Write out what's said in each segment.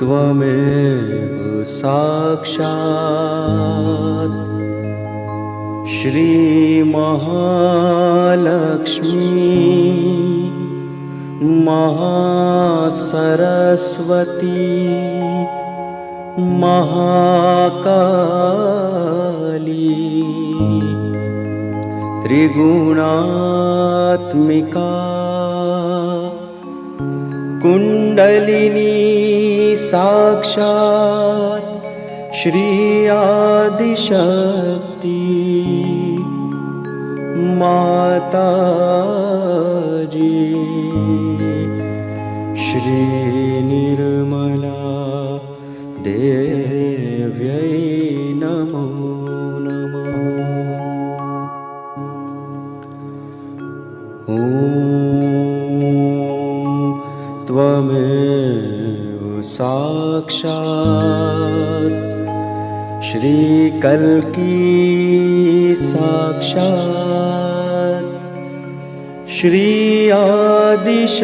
त्वमेव साक्षात् श्री महालक्ष्मी महासरस्वती महाकाली त्रिगुणात्मिका कुंडलिनी साक्षात् श्री आदिशक्ति माताजी श्री निर्मला देव्यै नमो नमः। ॐ त्वमेव साक्षात् श्री कल्की साक्षात् श्री आदिशक्ति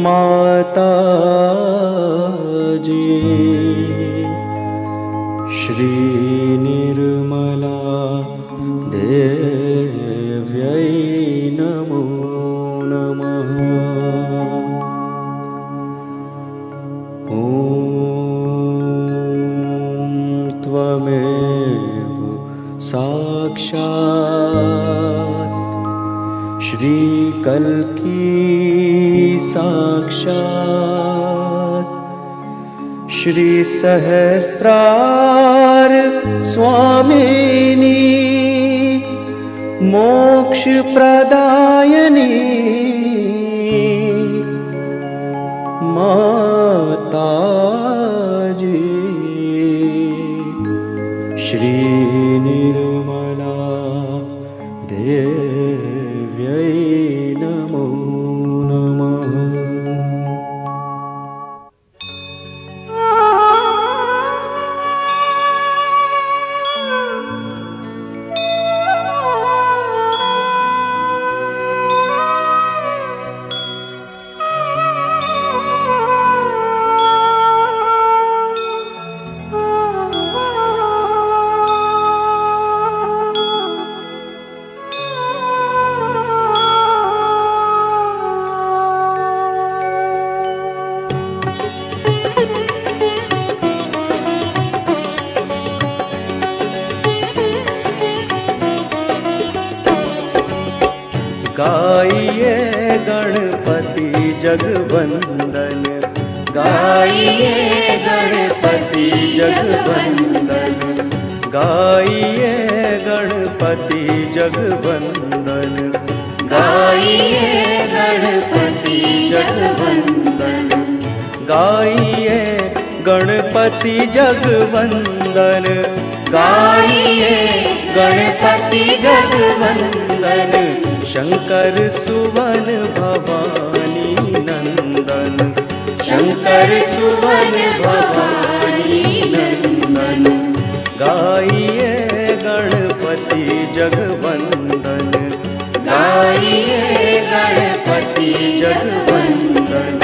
माताजी श्री निर्मला देव्यै नमो नमः। ॐ त्वमेव साक्षात् श्री कल्की साक्षात् श्री सहस्रार स्वामिनी मोक्ष प्रदायिनी माताजी श्री निर्मला देव्यै नमो नमः। गाइए गणपति जगवंदन, गाइए गणपति जगवंदन, गाइए गणपति जगवंदन, गाइए गणपति जगवंदन, गाइए गणपति जगवंदन, गाइए गणपति जगवंदन, शंकर सुवन भवानी नंदन, शंकर सुवन भवानी नंदन, गाइए गणपति जगवंदन, गाइए गणपति जगवंदन।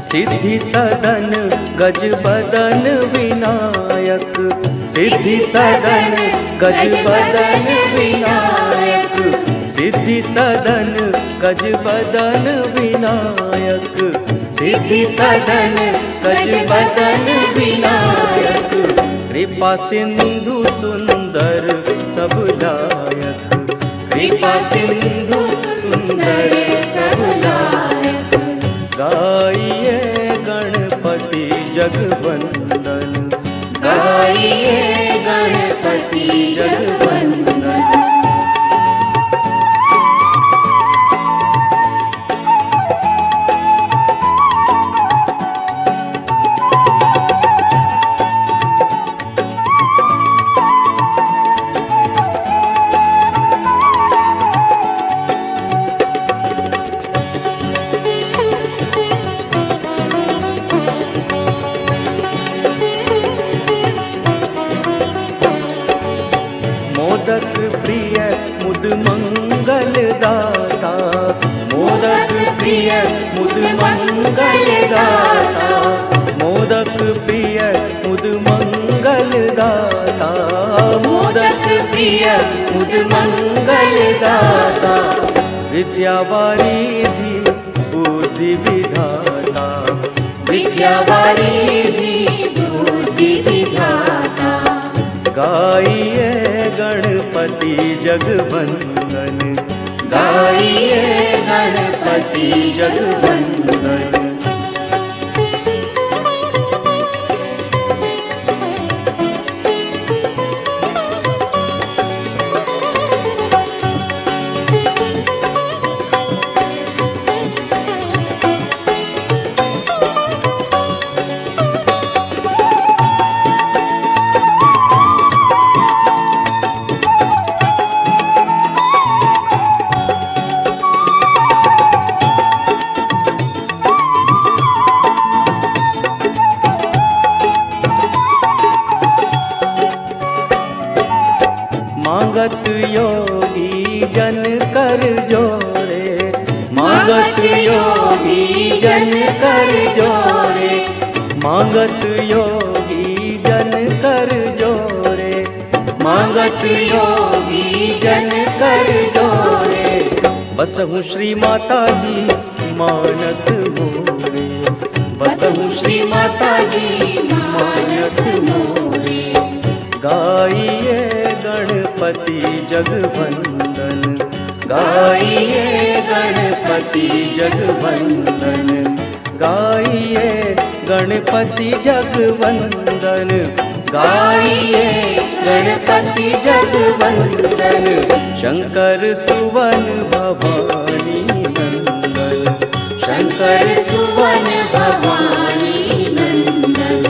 सिद्धि सदन गज बदन विनायक, सिद्धि सदन गज बदन विनायक, सिद्धि सदन गज बदन विनायक, सिद्धि सदन गज बदन विनायक, कृपा सिंधु सुंदर सब लायक, कृपा सिंधु सुंदर सब लायक, गाइए गणपति जगवंदन, गाइए गणपति मोदक प्रिय मुद मंगल दाता, मोदक प्रिय मुद मंगल दाता, मोदक प्रिय मुद मंगल दाता, मोदक प्रिय मुद मंगल दाता। विद्या वारिधि बुद्धि विधाता, विद्या वारिधि बुद्धि विधाता। गाइए गणपति जगवंदन, गाइए गणपति जगवंदन। मांगत योगी जन कर जोरे, मांगत योगी जन कर जोरे, मांगत योगी जन कर जोरे, मांगत योगी जन कर जोरे। बसहु श्री माता जी मानस मोरे, बसहु श्री माता जी मानस मोरे। गाइए गणपति जगवंदन, गाइए गणपति जगवंदन, गाइए गणपति जगवंदन, गाइए गणपति जगवंदन। शंकर सुवन भवानी नंदन, शंकर सुवन भवानी नंदन।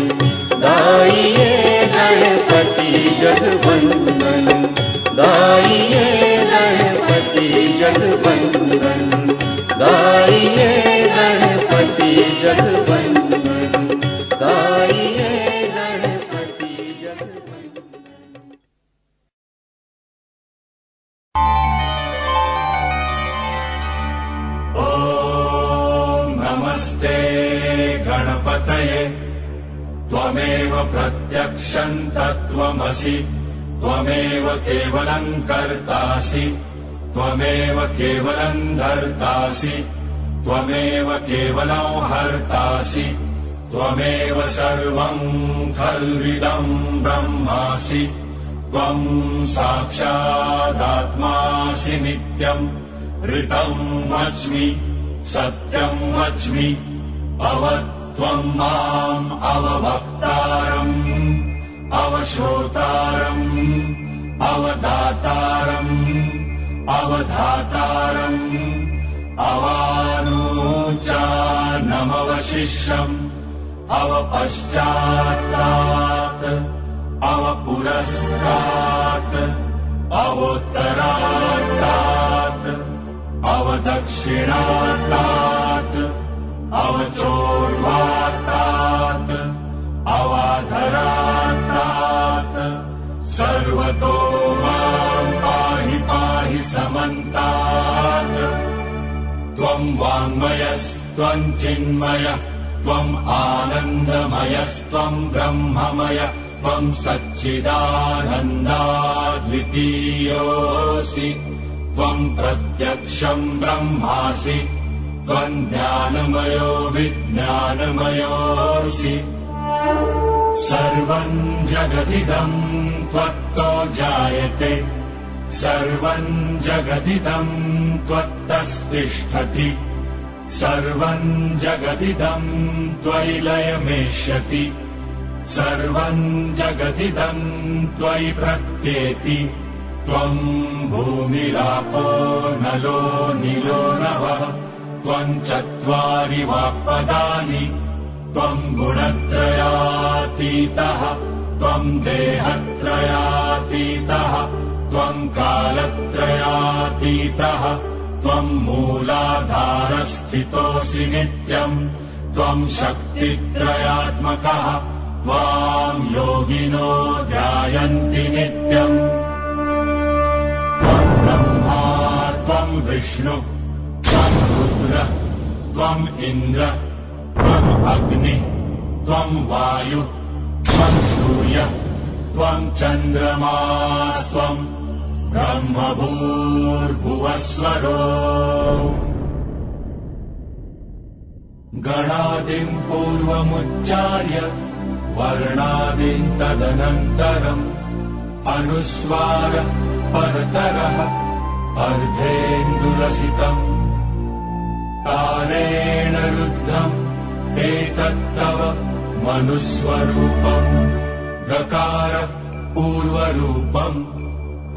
गाइए गणपति जगवंदन, गाइए गणपति जगवंदन, गाइए गणपति जगवंदन, गाइए गणपति जगवंदन। ओम नमस्ते गणपतये, त्वमेव प्रत्यक्षं तत्त्वमसि, त्वमेव केवलं कर्तासि, त्वमेव केवलं धर्तासि, त्वमेव केवलं हर्तासि, त्वमेव सर्वं खल्विदं ब्रह्मासि, त्वं साक्षादात्मासि नित्यं, ऋतं वच्मि सत्यं वच्मि, त्वं माम् अवभक्तारम्, अवश्रोतारम्, अवदातारम्, अवधातारम्, अवानूचानमवशिष्यम्, अवपश्चात्तात्, अवपुरस्तात्, अवोत्तरात्तात्, अवदक्षिणात्तात्, अवचोर्ध्वात्तात्, अवाधरात्तात्। सर्वतो मां पाहि पाहि समन्तात्। त्वं वाङ्मयस्त्वं चिन्मयः, त्वम् आनन्दमयस्त्वं ब्रह्ममय, त्वं सच्चिदानन्दाद्वितीयोऽसि, त्वं प्रत्यक्षं ब्रह्मासि, त्वं ज्ञानमयो विज्ञानमयोऽसि। सर्वं जगदिदं त्वत्तो जायते, सर्वं जगदिदं त्वत्तस्तिष्ठति, सर्वं जगदिदं त्वयि लयमेष्यति, सर्वं जगदिदं त्वयि प्रत्येति। त्वं भूमिरापो नलो नीलो नभः, त्वं चत्वारि वाक्पदानि, त्वं गुणत्रयातीतः, त्वं देहत्रयातीतः, त्वं कालत्रयातीतः, त्वं मूलाधारस्थितोऽसि नित्यम्, त्वं शक्तित्रयात्मकः, त्वां योगिनो ध्यायन्ति नित्यम्। विष्णु त्वं रुद्र त्वं इन्द्र त्वं अग्नि त्वं वायु त्वं सूर्य त्वं चन्द्रमास्त्वं ब्रह्मभूर्भुवस्वरो गणादिं पूर्वमुच्चार्य वर्णादिं तदनन्तरम् अनुस्वार परतरः अर्धेन्दुरसितम् तारेण रुद्धम् एतत्तव मनुस्वरूपम् गकार पूर्वरूपम्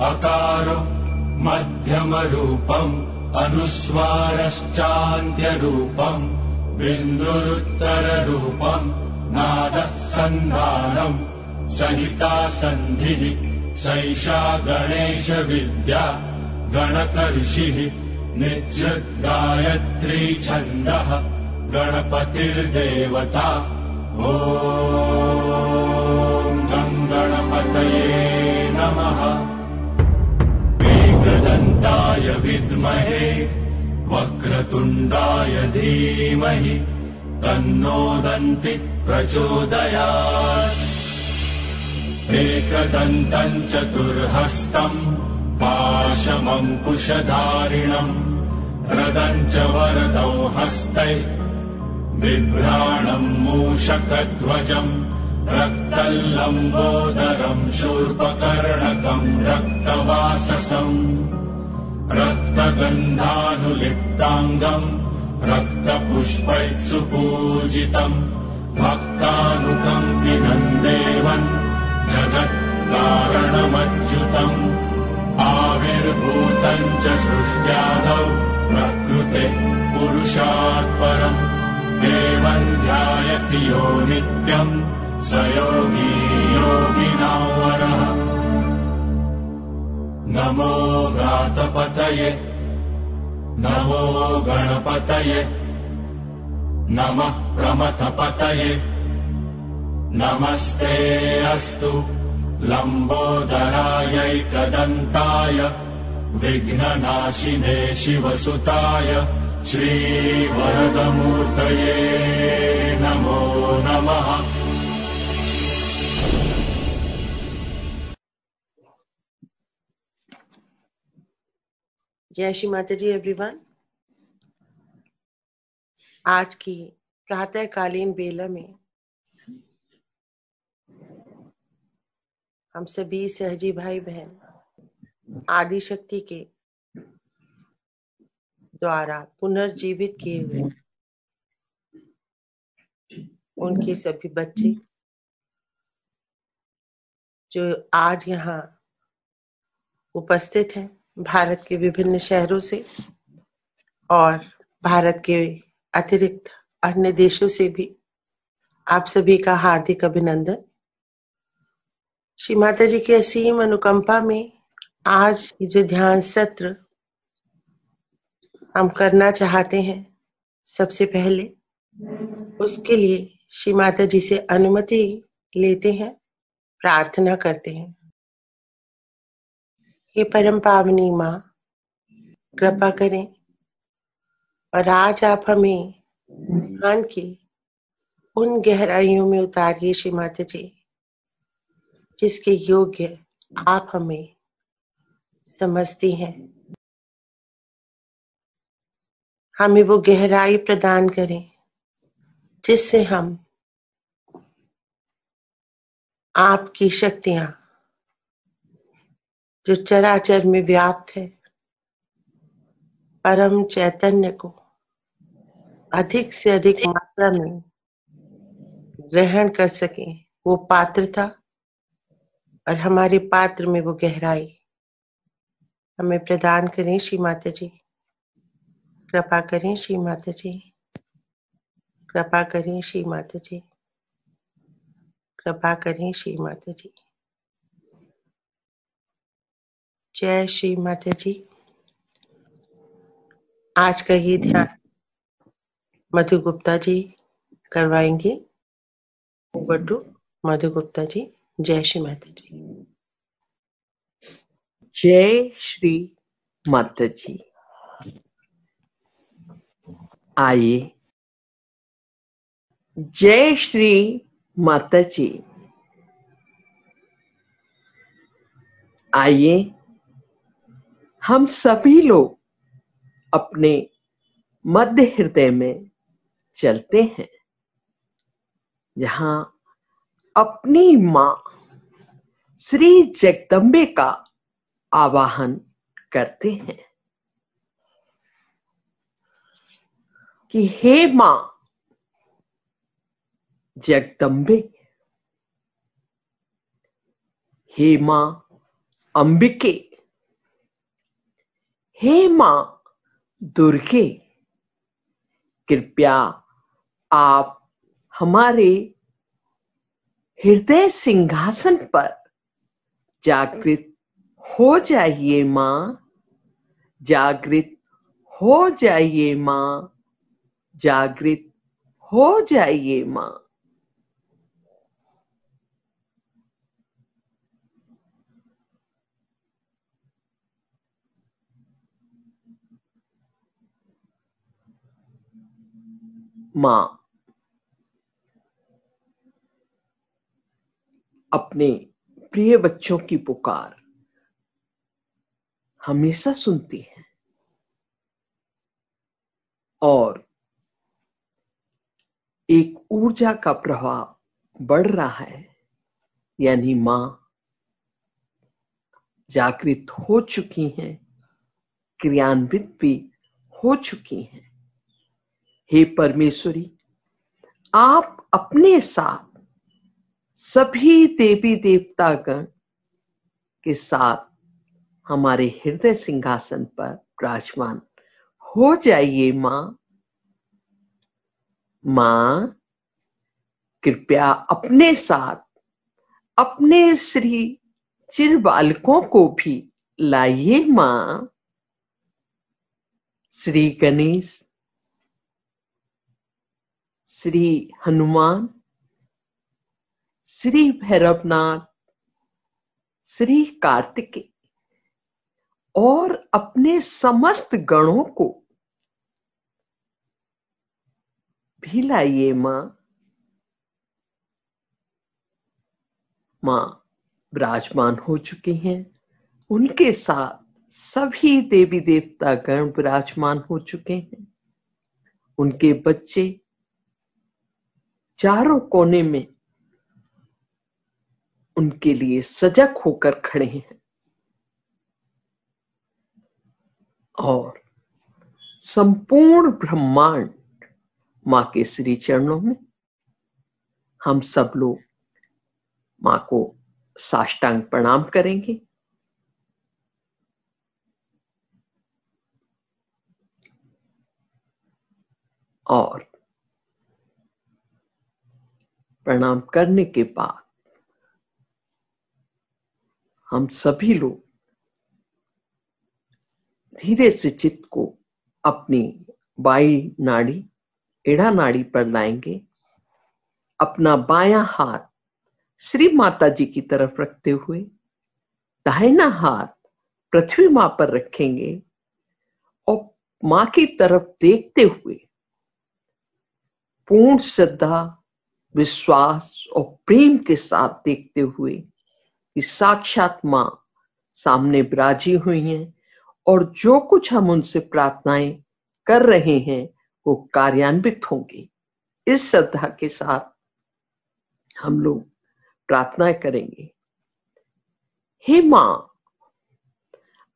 अकारो मध्यमरूपम् अनुस्वारश्चान्त्यरूपम् बिन्दुरुत्तररूपम् नादः सन्धानम् सहिता सन्धिः सैषा गणेश विद्या गणकर्षिः नित्यगायत्री छन्दः गणपतिर्देवता ॐ गं गणपतये नमः एकदन्ताय विद्महे वक्रतुण्डाय धीमहि तन्नो दन्ति प्रचोदयात् एकदन्तम् चतुर्हस्तम् पाशमङ्कुशधारिणम् रदम् च वरदौ हस्तै बिभ्राणम् मूषकध्वजम् रक्तल्लम्बोदरम् शूर्पकर्णकम् रक्तवाससम् रक्तगन्धानुलिप्ताङ्गम् रक्तपुष्पैः सुपूजितम् भक्तानुकम्पिनम् देवम् जगत्कारणमच्युतम् आविर्भूतम् च सृष्ट्यादौ प्रकृतेः पुरुषात् परम् देवम् ध्यायति यो नित्यम् स योगी योगिनां वरः नमो व्रातपतये नमो गणपतये नमः प्रमथपतये नमस्ते अस्तु लम्बोदरायैकदन्ताय विघ्ननाशिने शिवसुताय श्रीवरदमूर्तये नमो नमः। जय श्री माता जी एवरीवन। आज की प्रातःकालीन बेला में हम सभी सहजी भाई बहन आदि शक्ति के द्वारा पुनर्जीवित किए हुए उनके सभी बच्चे जो आज यहाँ उपस्थित हैं भारत के विभिन्न शहरों से और भारत के अतिरिक्त अन्य देशों से भी आप सभी का हार्दिक अभिनंदन। श्री माता जी की असीम अनुकंपा में आज जो ध्यान सत्र हम करना चाहते हैं, सबसे पहले उसके लिए श्री माता जी से अनुमति लेते हैं, प्रार्थना करते हैं। हे परम पावनी माँ, कृपा करें और आज आप हमें ध्यान की उन गहराइयों में उतारिए श्री माता जी, जिसके योग्य आप हमें समझती हैं। हमें वो गहराई प्रदान करें जिससे हम आपकी शक्तियां जो चराचर में व्याप्त है, परम चैतन्य को अधिक से अधिक मात्रा में ग्रहण कर सकें, वो पात्रता और हमारे पात्र में वो गहराई हमें प्रदान करें श्री माता जी। कृपा करें श्री माता जी, कृपा करें श्री माता जी, कृपा करें श्री माता जी। जय श्री माता जी। आज का ये ध्यान मधु गुप्ता जी करवाएंगे। ओवर टू मधु गुप्ता जी। जय श्री माता जी। जय श्री माता जी। आइए, जय श्री माता जी। आइए हम सभी लोग अपने मध्य हृदय में चलते हैं, जहां अपनी मां श्री जगदम्बे का आवाहन करते हैं कि हे मां जगदम्बे, हे मां अंबिके, हे मां दुर्गे, कृपया आप हमारे हृदय सिंहासन पर जागृत हो जाइए मां, जागृत हो जाइए मां, जागृत हो जाइए मां। मां अपने प्रिय बच्चों की पुकार हमेशा सुनती है और एक ऊर्जा का प्रवाह बढ़ रहा है, यानी मां जागृत हो चुकी हैं, क्रियान्वित भी हो चुकी हैं। हे परमेश्वरी, आप अपने साथ सभी देवी देवतागण के साथ हमारे हृदय सिंहासन पर विराजमान हो जाइए मां। मां कृपया अपने साथ अपने श्री चिर बालकों को भी लाइए मां। श्री गणेश, श्री हनुमान, श्री भैरवनाथ, श्री कार्तिकेय और अपने समस्त गणों को भी लाइए मां। मां विराजमान हो चुके हैं, उनके साथ सभी देवी देवता गण विराजमान हो चुके हैं। उनके बच्चे चारों कोने में उनके लिए सजग होकर खड़े हैं और संपूर्ण ब्रह्मांड मां के श्री चरणों में हम सब लोग मां को साष्टांग प्रणाम करेंगे। और प्रणाम करने के बाद हम सभी लोग धीरे से चित्त को अपनी बाई नाड़ी, एड़ा नाड़ी पर लाएंगे। अपना बायां हाथ श्री माता जी की तरफ रखते हुए दाहिना हाथ पृथ्वी मां पर रखेंगे और मां की तरफ देखते हुए पूर्ण श्रद्धा, विश्वास और प्रेम के साथ देखते हुए कि साक्षात मां सामने विराजी हुई हैं और जो कुछ हम उनसे प्रार्थनाएं कर रहे हैं वो कार्यान्वित होंगे। इस श्रद्धा के साथ हम लोग प्रार्थनाएं करेंगे। हे मां,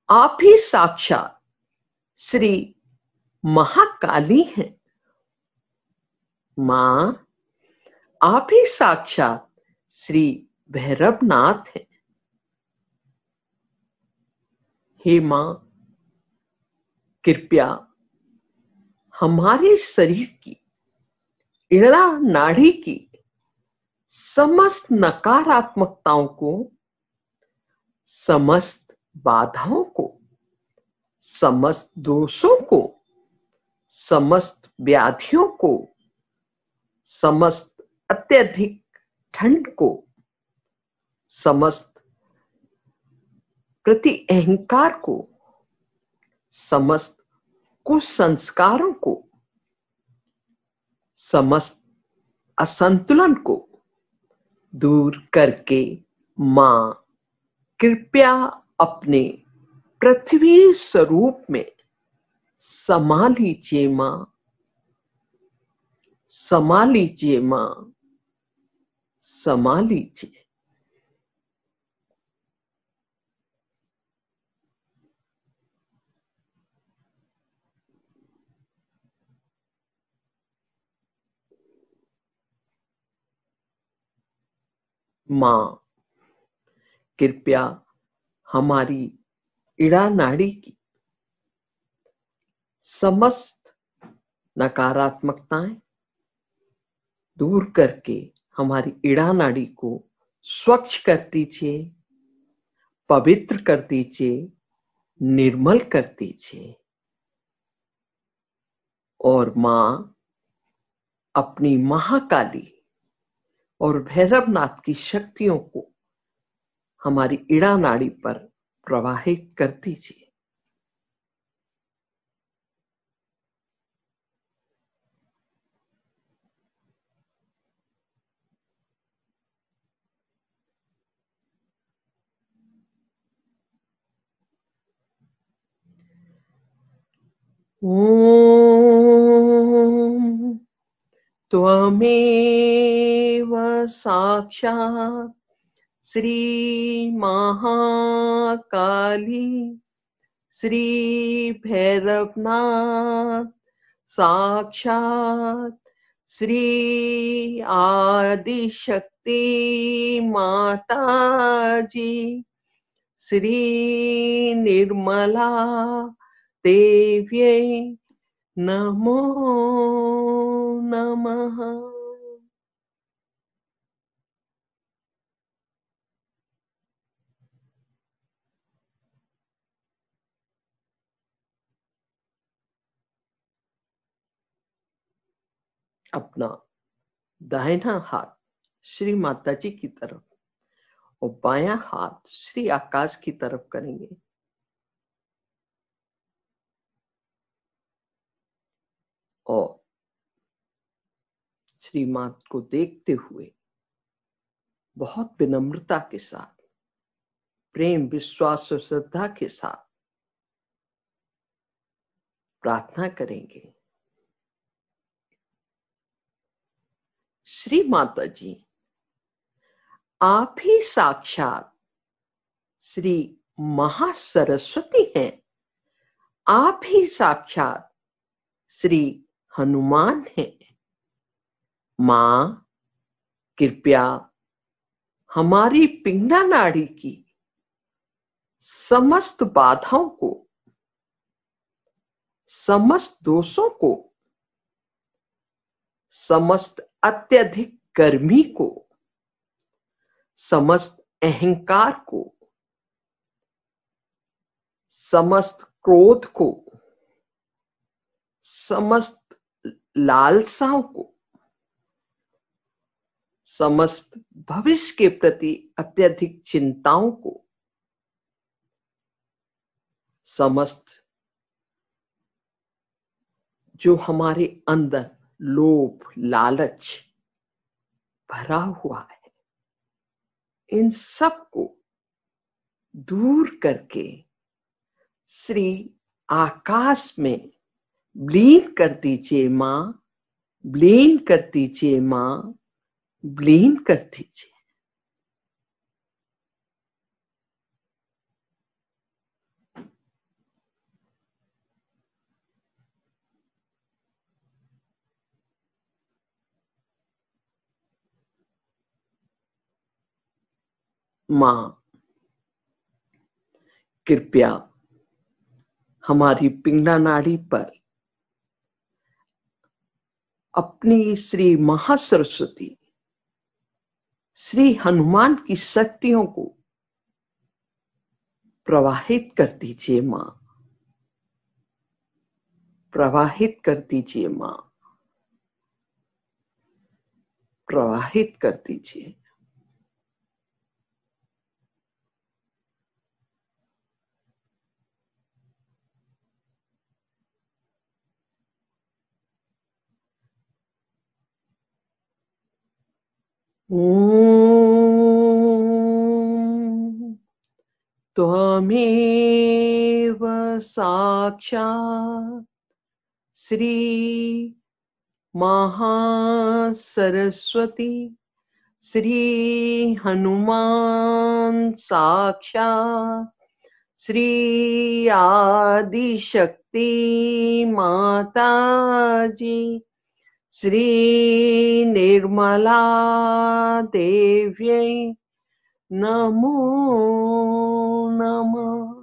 आप ही साक्षात श्री महाकाली हैं। मां, आप ही साक्षात श्री भैरवनाथ हैं। हे मां, कृपया हमारे शरीर की इड़ा नाड़ी की समस्त नकारात्मकताओं को, समस्त बाधाओं को, समस्त दोषों को, समस्त व्याधियों को, समस्त अत्यधिक ठंड को, समस्त प्रति अहंकार को, समस्त कुसंस्कारों को समस्त असंतुलन को दूर करके मां कृपया अपने पृथ्वी स्वरूप में समा लीजिए मां, समा लीजिए मां, समा लीजिए। मां कृपया हमारी इड़ा नाड़ी की समस्त नकारात्मकताएं दूर करके हमारी इड़ा नाड़ी को स्वच्छ कर दीजिए, पवित्र कर दीजिए, निर्मल कर दीजिए। और मां अपनी महाकाली और भैरवनाथ की शक्तियों को हमारी इड़ा नाड़ी पर प्रवाहित कर दीजिए। ओम त्वमेव साक्षात् श्री महाकाली श्री भैरवनाथ साक्षात श्री आदिशक्ति माता जी श्री निर्मला देव्यै नमो नमः। अपना दाहिना हाथ श्री माता जी की तरफ और बायां हाथ श्री आकाश की तरफ करेंगे और श्री माता को देखते हुए बहुत विनम्रता के साथ, प्रेम, विश्वास और श्रद्धा के साथ प्रार्थना करेंगे। श्री माता जी, आप ही साक्षात श्री महासरस्वती हैं। आप ही साक्षात श्री हनुमान हैं। मां कृपया हमारी पिंगला नाड़ी की समस्त बाधाओं को, समस्त दोषों को, समस्त अत्यधिक गर्मी को, समस्त अहंकार को, समस्त क्रोध को, समस्त लालसाओं को, समस्त भविष्य के प्रति अत्यधिक चिंताओं को, समस्त जो हमारे अंदर लोभ, लालच भरा हुआ है, इन सब को दूर करके श्री आकाश में विलीन कर दीजिए मां, विलीन कर दीजिए मां, विलीन कर दीजिए। मां कृपया हमारी पिंगला नाड़ी पर अपनी श्री महासरस्वती, श्री हनुमान की शक्तियों को प्रवाहित कर दीजिए मां, प्रवाहित कर दीजिए मां, प्रवाहित कर दीजिए। ॐ त्वमेव साक्षात् श्री महासरस्वती श्री हनुमान साक्षात् श्री आदिशक्ति माता जी श्री निर्मला देव्यै नमो नमः।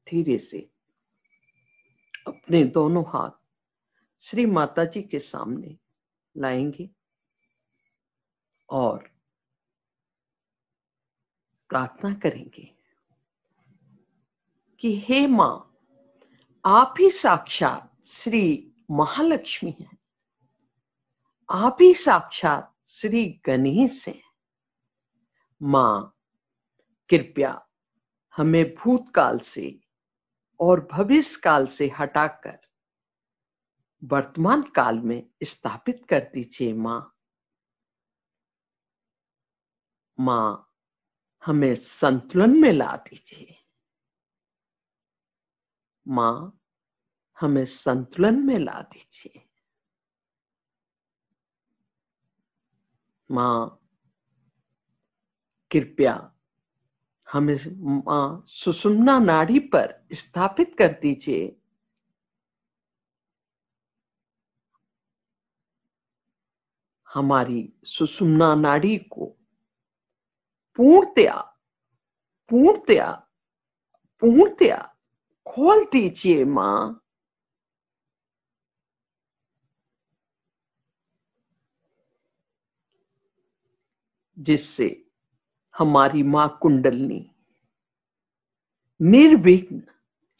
धीरे से अपने दोनों हाथ श्री माता जी के सामने लाएंगे और प्रार्थना करेंगे कि हे मां, आप ही साक्षात श्री महालक्ष्मी हैं, आप ही साक्षात श्री गणेश हैं। मां, कृपया हमें भूतकाल से और भविष्य काल से हटाकर वर्तमान काल में स्थापित कर दीजिए। मां, हमें संतुलन में ला दीजिए। मां, हमें संतुलन में ला दीजिए। मां, कृपया हमें मां सुषुम्ना नाड़ी पर स्थापित कर दीजिए। हमारी सुषुम्ना नाड़ी को पूर्णतया पूर्णतया पूर्णतया खोल दीजिए। मां, जिससे हमारी मां कुंडलनी निर्विघ्न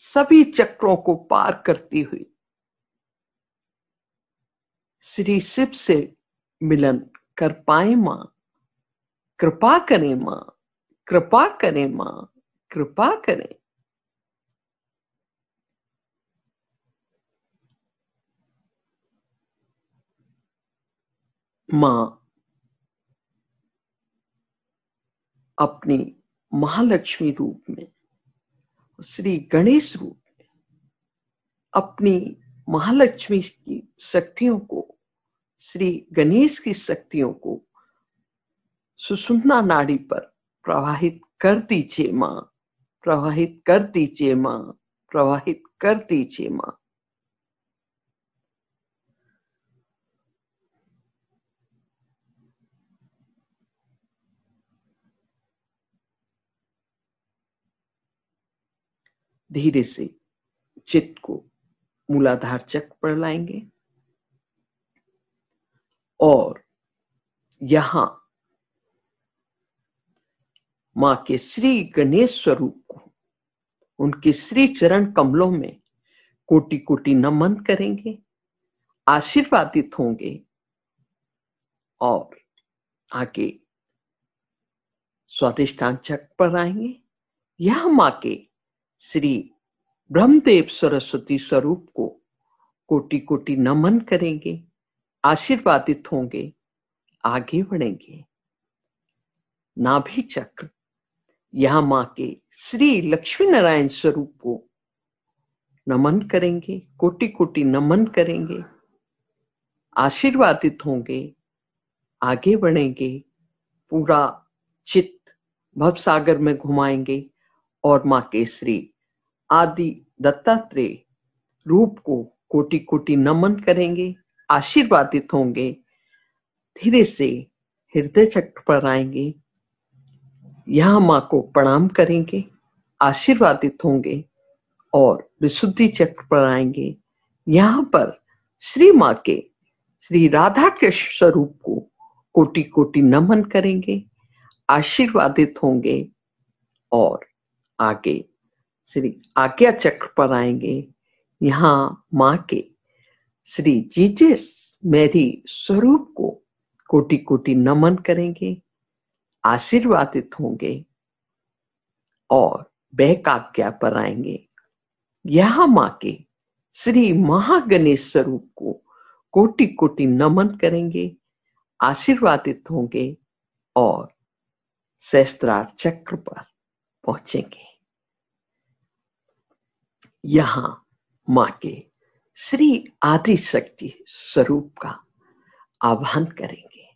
सभी चक्रों को पार करती हुई श्री शिव से मिलन कर पाए। मां, कृपा करें। मां, कृपा करें। मां, कृपा करें। मां, अपनी महालक्ष्मी रूप में, श्री गणेश रूप में अपनी महालक्ष्मी की शक्तियों को, श्री गणेश की शक्तियों को सुषुम्ना नाड़ी पर प्रवाहित कर दीजिए। मां, प्रवाहित कर दीजिए। मां, प्रवाहित कर दीजिए। मां, धीरे से चित्त को मूलाधार चक्र पर लाएंगे और यहां मां के श्री गणेश स्वरूप को, उनके श्री चरण कमलों में कोटि कोटि नमन करेंगे, आशीर्वादित होंगे और आगे स्वादिष्ठान चक्र पर आएंगे। यह मां के श्री ब्रह्मदेव सरस्वती स्वरूप को कोटि कोटि नमन करेंगे, आशीर्वादित होंगे, आगे बढ़ेंगे। नाभि चक्र, यहां मां के श्री लक्ष्मी नारायण स्वरूप को नमन करेंगे, कोटि कोटि नमन करेंगे, आशीर्वादित होंगे, आगे बढ़ेंगे। पूरा चित्त भवसागर में घुमाएंगे और मां के श्री आदि दत्तात्रेय रूप को कोटि कोटि नमन करेंगे, आशीर्वादित होंगे। धीरे से हृदय चक्र पर आएंगे, यहां मां को प्रणाम करेंगे, आशीर्वादित होंगे और विशुद्धि चक्र पर आएंगे। यहां पर श्री मां के श्री राधा कृष्ण स्वरूप को कोटि कोटि नमन करेंगे, आशीर्वादित होंगे और आगे श्री आज्ञा चक्र पर आएंगे। यहां मां के श्री जीसस मैरी स्वरूप को कोटि कोटि नमन करेंगे, आशीर्वादित होंगे और बैक आज्ञा पर आएंगे। यहाँ माँ के श्री महागणेश स्वरूप को कोटि कोटि नमन करेंगे, आशीर्वादित होंगे और सहस्त्रार चक्र पर पहुंचेंगे। यहाँ माँ के श्री आदि शक्ति स्वरूप का आह्वान करेंगे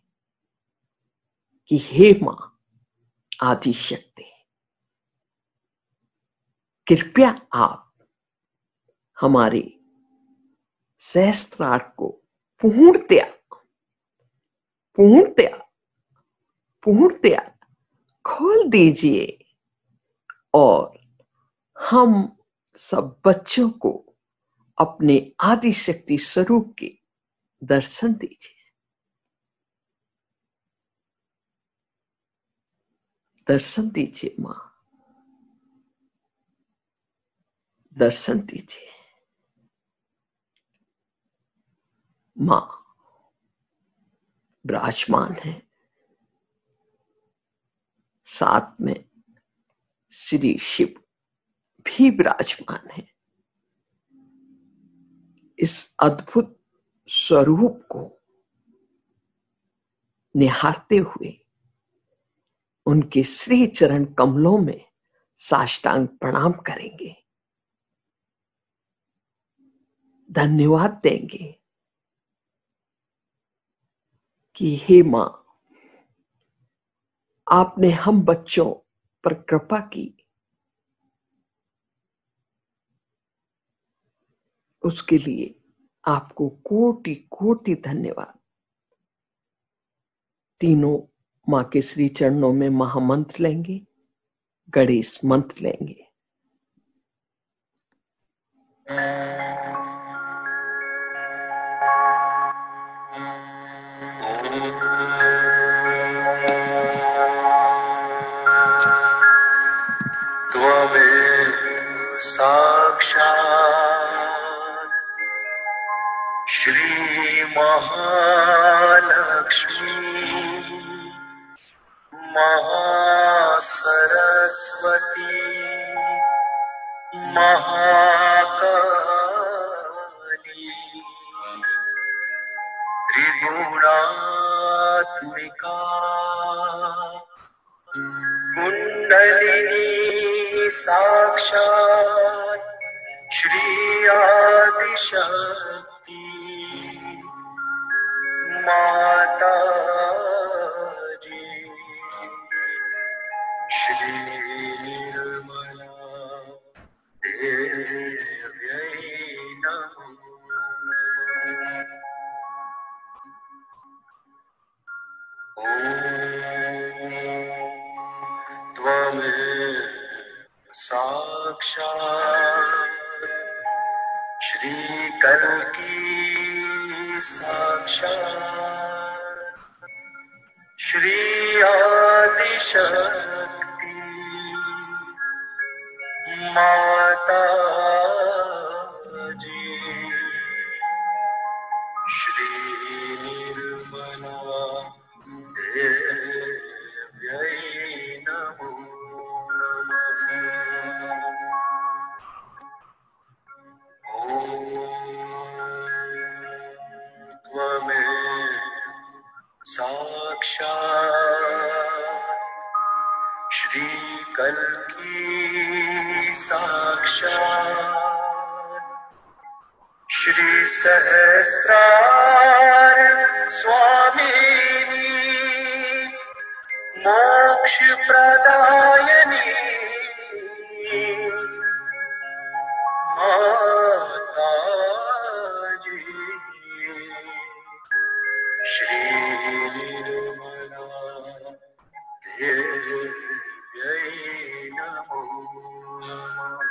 कि हे माँ आदि शक्ति, कृपया आप हमारे सहस्त्रार को पूर्णतया खोल दीजिए और हम सब बच्चों को अपने आदि शक्ति स्वरूप के दर्शन दीजिए। दर्शन दीजिए माँ, दर्शन दीजिए। माँ विराजमान है, साथ में श्री शिव भी विराजमान है। इस अद्भुत स्वरूप को निहारते हुए उनके श्री चरण कमलों में साष्टांग प्रणाम करेंगे, धन्यवाद देंगे कि हे माँ, आपने हम बच्चों पर कृपा की, उसके लिए आपको कोटि कोटि धन्यवाद। तीनों माँ के श्री चरणों में महामंत्र लेंगे, गणेश मंत्र लेंगे। त्वमेव साक्षात् श्री महालक्ष्मी महासरस्वती महाकाली त्रिगुणात्मिका कुंडलिनी साक्षात् श्री आदिशक्ति माता जी श्री निर्मला देव्यै नमः। त्वमेव साक्षात् श्री कल्की साक्षात् श्री आदिशक्ति माता जी श्री निर्मला देव्यै नमो नमः। त्वमेव साक्षात् श्री कल्की साक्षात् श्री सहस्त्रार स्वामिनी मोक्ष प्रदायिनी माता जी श्री निर्मला देव्यै नमो नमः।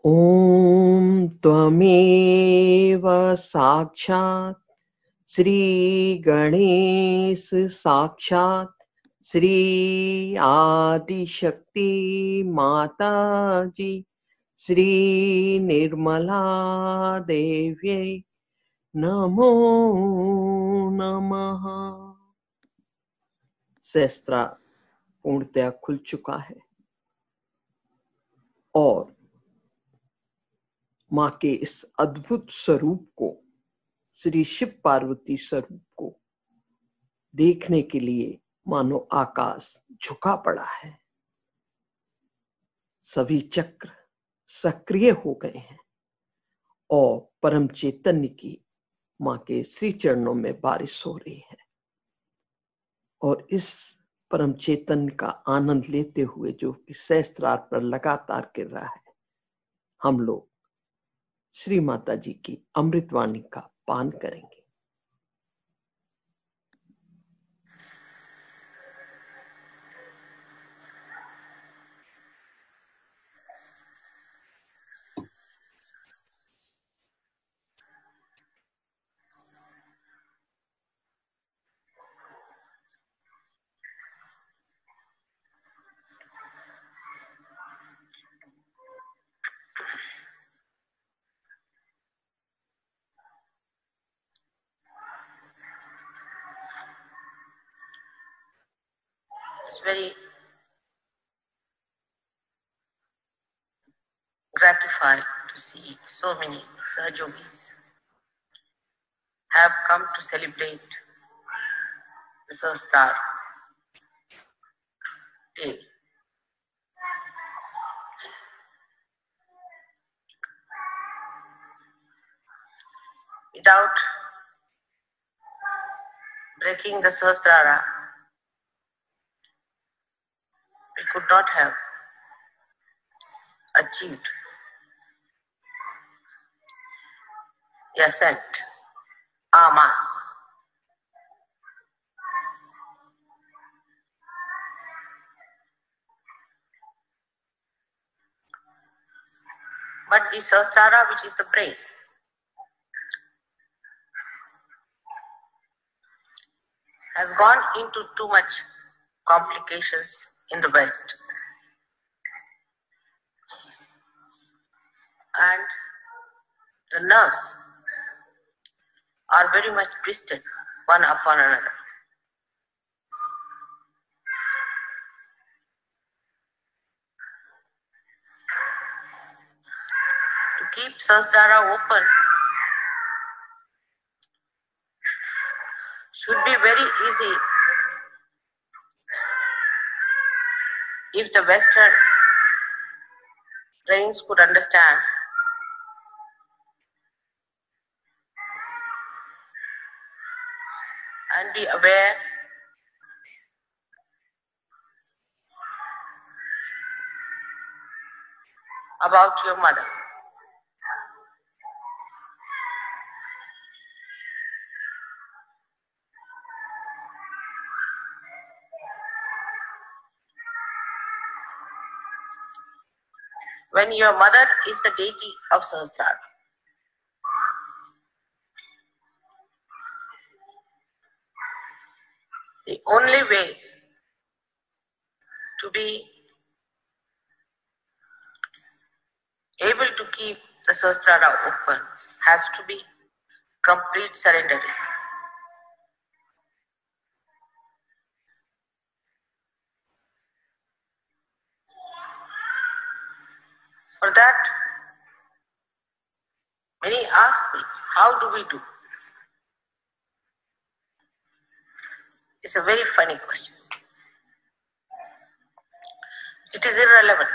ओम त्वमेव साक्षात् श्री गणेश साक्षात् श्री आदिशक्ति माता जी श्री निर्मला देव्यै नमो नमः। सहस्त्रा पूर्णतया खुल चुका है और मां के इस अद्भुत स्वरूप को, श्री शिव पार्वती स्वरूप को देखने के लिए मानो आकाश झुका पड़ा है। सभी चक्र सक्रिय हो गए हैं और परम चैतन्य की मां के श्री चरणों में बारिश हो रही है। और इस परम चैतन्य का आनंद लेते हुए, जो कि सहस्त्रार पर लगातार गिर रहा है, हम लोग श्री माता जी की अमृतवाणी का पान करेंगे। It's very gratifying to see so many Sahajogis have come to celebrate the Sahasrar day. Without breaking the Sahasrara, we could not have achieved the ascent en masse. But the Sahasrara, which is the brain, has gone into too much complications in the West. And the nerves are very much twisted one upon another. To keep Sahasrara open should be very easy if the Western brains could understand and be aware about your mother. When your mother is the deity of Sahasrara, the only way to be able to keep the Sahasrara open has to be complete surrender. For that, many ask me, how do we do? It's a very funny question. It is irrelevant.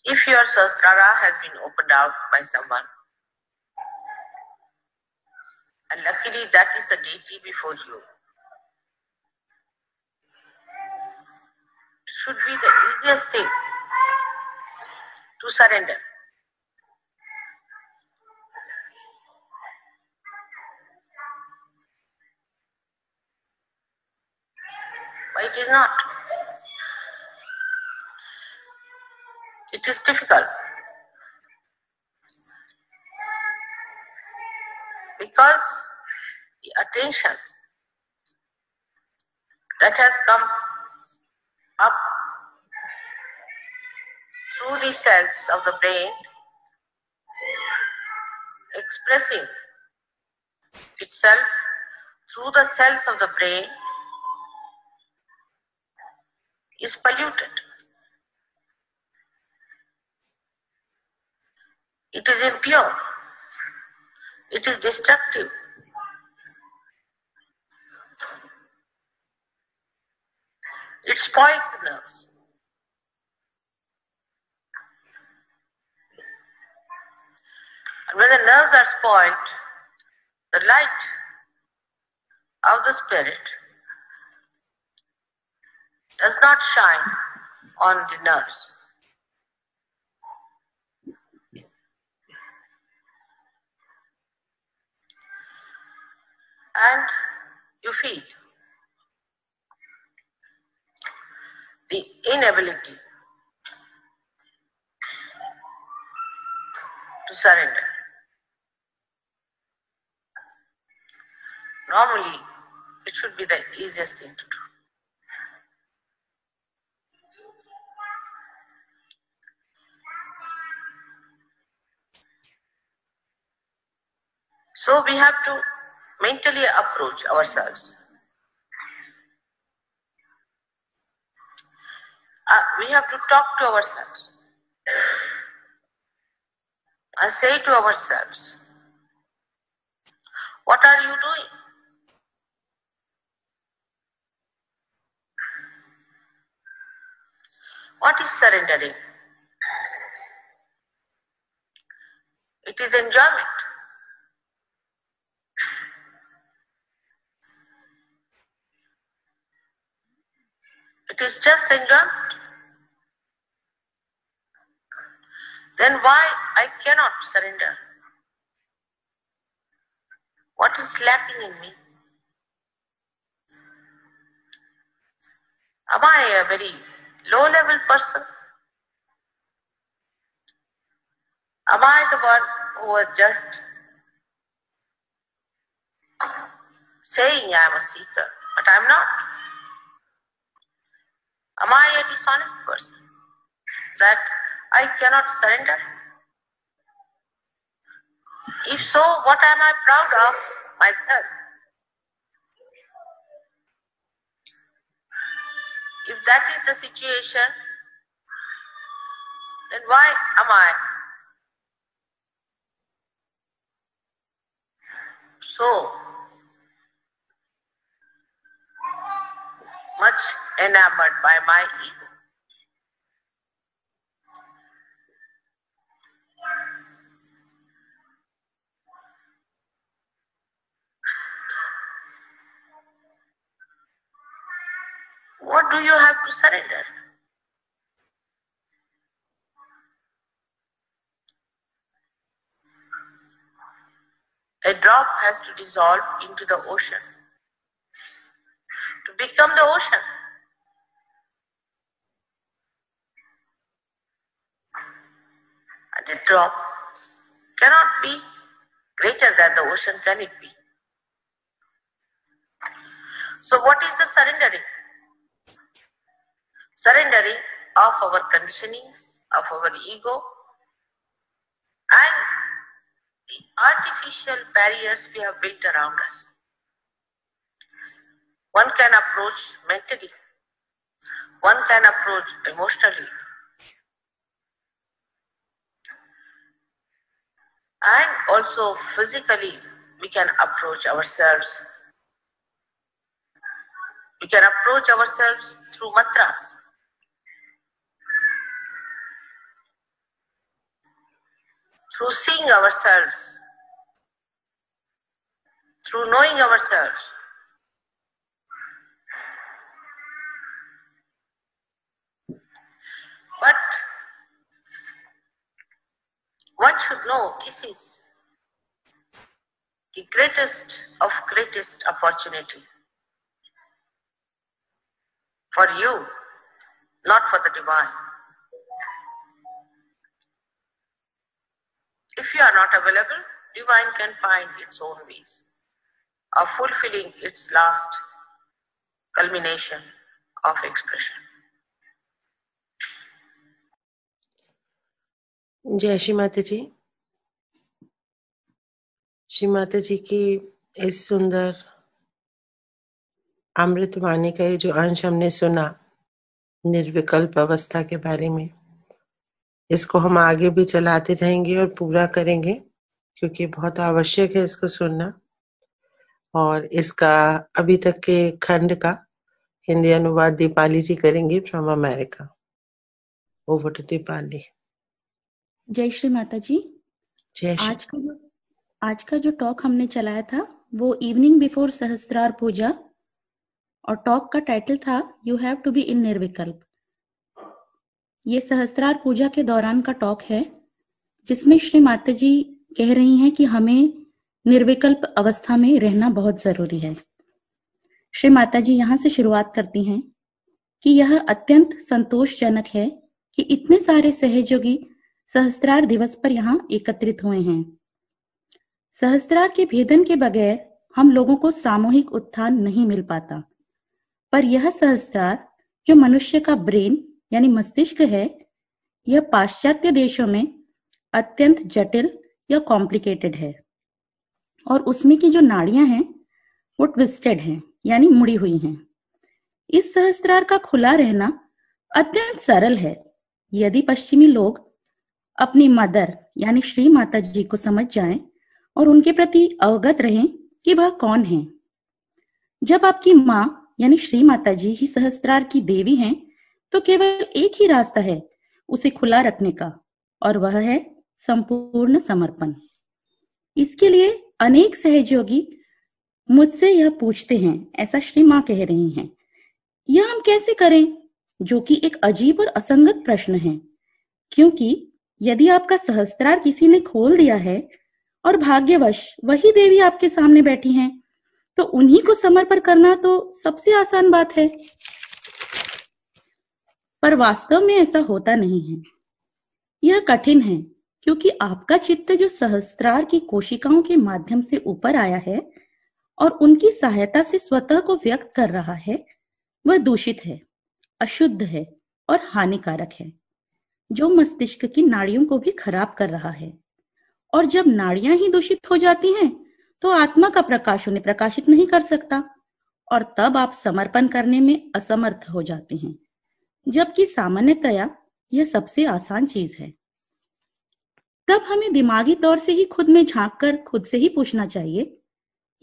If your Sahasrara has been opened out by someone, and luckily that is the deity before you, it should be the easiest thing to surrender. But it is not. It is difficult because the attention that has come up through the cells of the brain, expressing itself through the cells of the brain, is polluted. It is impure. It is destructive. It spoils the nerves. And when the nerves are spoiled, the light of the spirit does not shine on the nerves. And you feel the inability to surrender. Normally, it should be the easiest thing to do. So we have to mentally approach ourselves. We have to talk to ourselves and say to ourselves, what are you doing? What is surrendering? It is enjoyment. It is just enjoyment. Then why I cannot surrender? What is lacking in me? Am I a very low-level person? Am I the one who is just saying I am a seeker, but I am not? Am I a dishonest person that I cannot surrender? If so, what am I proud of myself? If that is the situation, then why am I so much enamored by my ego? What do you have to surrender? A drop has to dissolve into the ocean to become the ocean. And a drop cannot be greater than the ocean, can it be? So what is the surrendering? Surrendering of our conditionings, of our ego, and the artificial barriers we have built around us. One can approach mentally, one can approach emotionally, and also physically we can approach ourselves. We can approach ourselves through mantras. Through seeing ourselves, through knowing ourselves. But one should know this is the greatest of greatest opportunity for you, not for the divine. If you are not available, divine can find its own ways of fulfilling its last culmination of expression. जय श्री माता जी। श्री माता जी की इस सुंदर अमृतवाणी का ये जो अंश हमने सुना निर्विकल्प अवस्था के बारे में, इसको हम आगे भी चलाते रहेंगे और पूरा करेंगे, क्योंकि बहुत आवश्यक है इसको सुनना। और इसका अभी तक के खंड का हिंदी अनुवाद दीपाली जी करेंगे from America. Over to Deepali. जय श्री माता जी। जय श्री। आज का जो टॉक हमने चलाया था वो इवनिंग बिफोर सहस्त्रार पूजा, और टॉक का टाइटल था you have to be in निर्विकल्प। ये सहस्त्रार पूजा के दौरान का टॉक है, जिसमें श्री माता जी कह रही हैं कि हमें निर्विकल्प अवस्था में रहना बहुत जरूरी है। श्री माता जी यहाँ से शुरुआत करती हैं कि यह अत्यंत संतोषजनक है कि इतने सारे सहयोगी सहस्त्रार दिवस पर यहाँ एकत्रित हुए हैं। सहस्त्रार के भेदन के बगैर हम लोगों को सामूहिक उत्थान नहीं मिल पाता, पर यह सहस्त्रार जो मनुष्य का ब्रेन यानी मस्तिष्क है, यह पाश्चात्य देशों में अत्यंत जटिल या कॉम्प्लिकेटेड है, और उसमें की जो नाड़ियां हैं वो ट्विस्टेड हैं यानी मुड़ी हुई हैं। इस सहस्त्रार का खुला रहना अत्यंत सरल है यदि पश्चिमी लोग अपनी मदर यानी श्री माता जी को समझ जाएं और उनके प्रति अवगत रहें कि वह कौन है। जब आपकी माँ यानी श्री माता जी ही सहस्त्रार की देवी हैं, तो केवल एक ही रास्ता है उसे खुला रखने का, और वह है संपूर्ण समर्पण। इसके लिए अनेक सहयोगी मुझसे यह पूछते हैं, ऐसा श्री माँ कह रही हैं, यह हम कैसे करें, जो कि एक अजीब और असंगत प्रश्न है, क्योंकि यदि आपका सहस्त्रार किसी ने खोल दिया है और भाग्यवश वही देवी आपके सामने बैठी हैं, तो उन्हीं को समर्पण करना तो सबसे आसान बात है। पर वास्तव में ऐसा होता नहीं है। यह कठिन है, क्योंकि आपका चित्त जो सहस्त्रार की कोशिकाओं के माध्यम से ऊपर आया है और उनकी सहायता से स्वतः को व्यक्त कर रहा है, वह दूषित है, अशुद्ध है और हानिकारक है, जो मस्तिष्क की नाड़ियों को भी खराब कर रहा है। और जब नाड़ियां ही दूषित हो जाती हैं, तो आत्मा का प्रकाश उन्हें प्रकाशित नहीं कर सकता, और तब आप समर्पण करने में असमर्थ हो जाते हैं, जबकि सामान्यतया यह सबसे आसान चीज है। तब हमें दिमागी तौर से ही खुद में झांक कर खुद से ही पूछना चाहिए,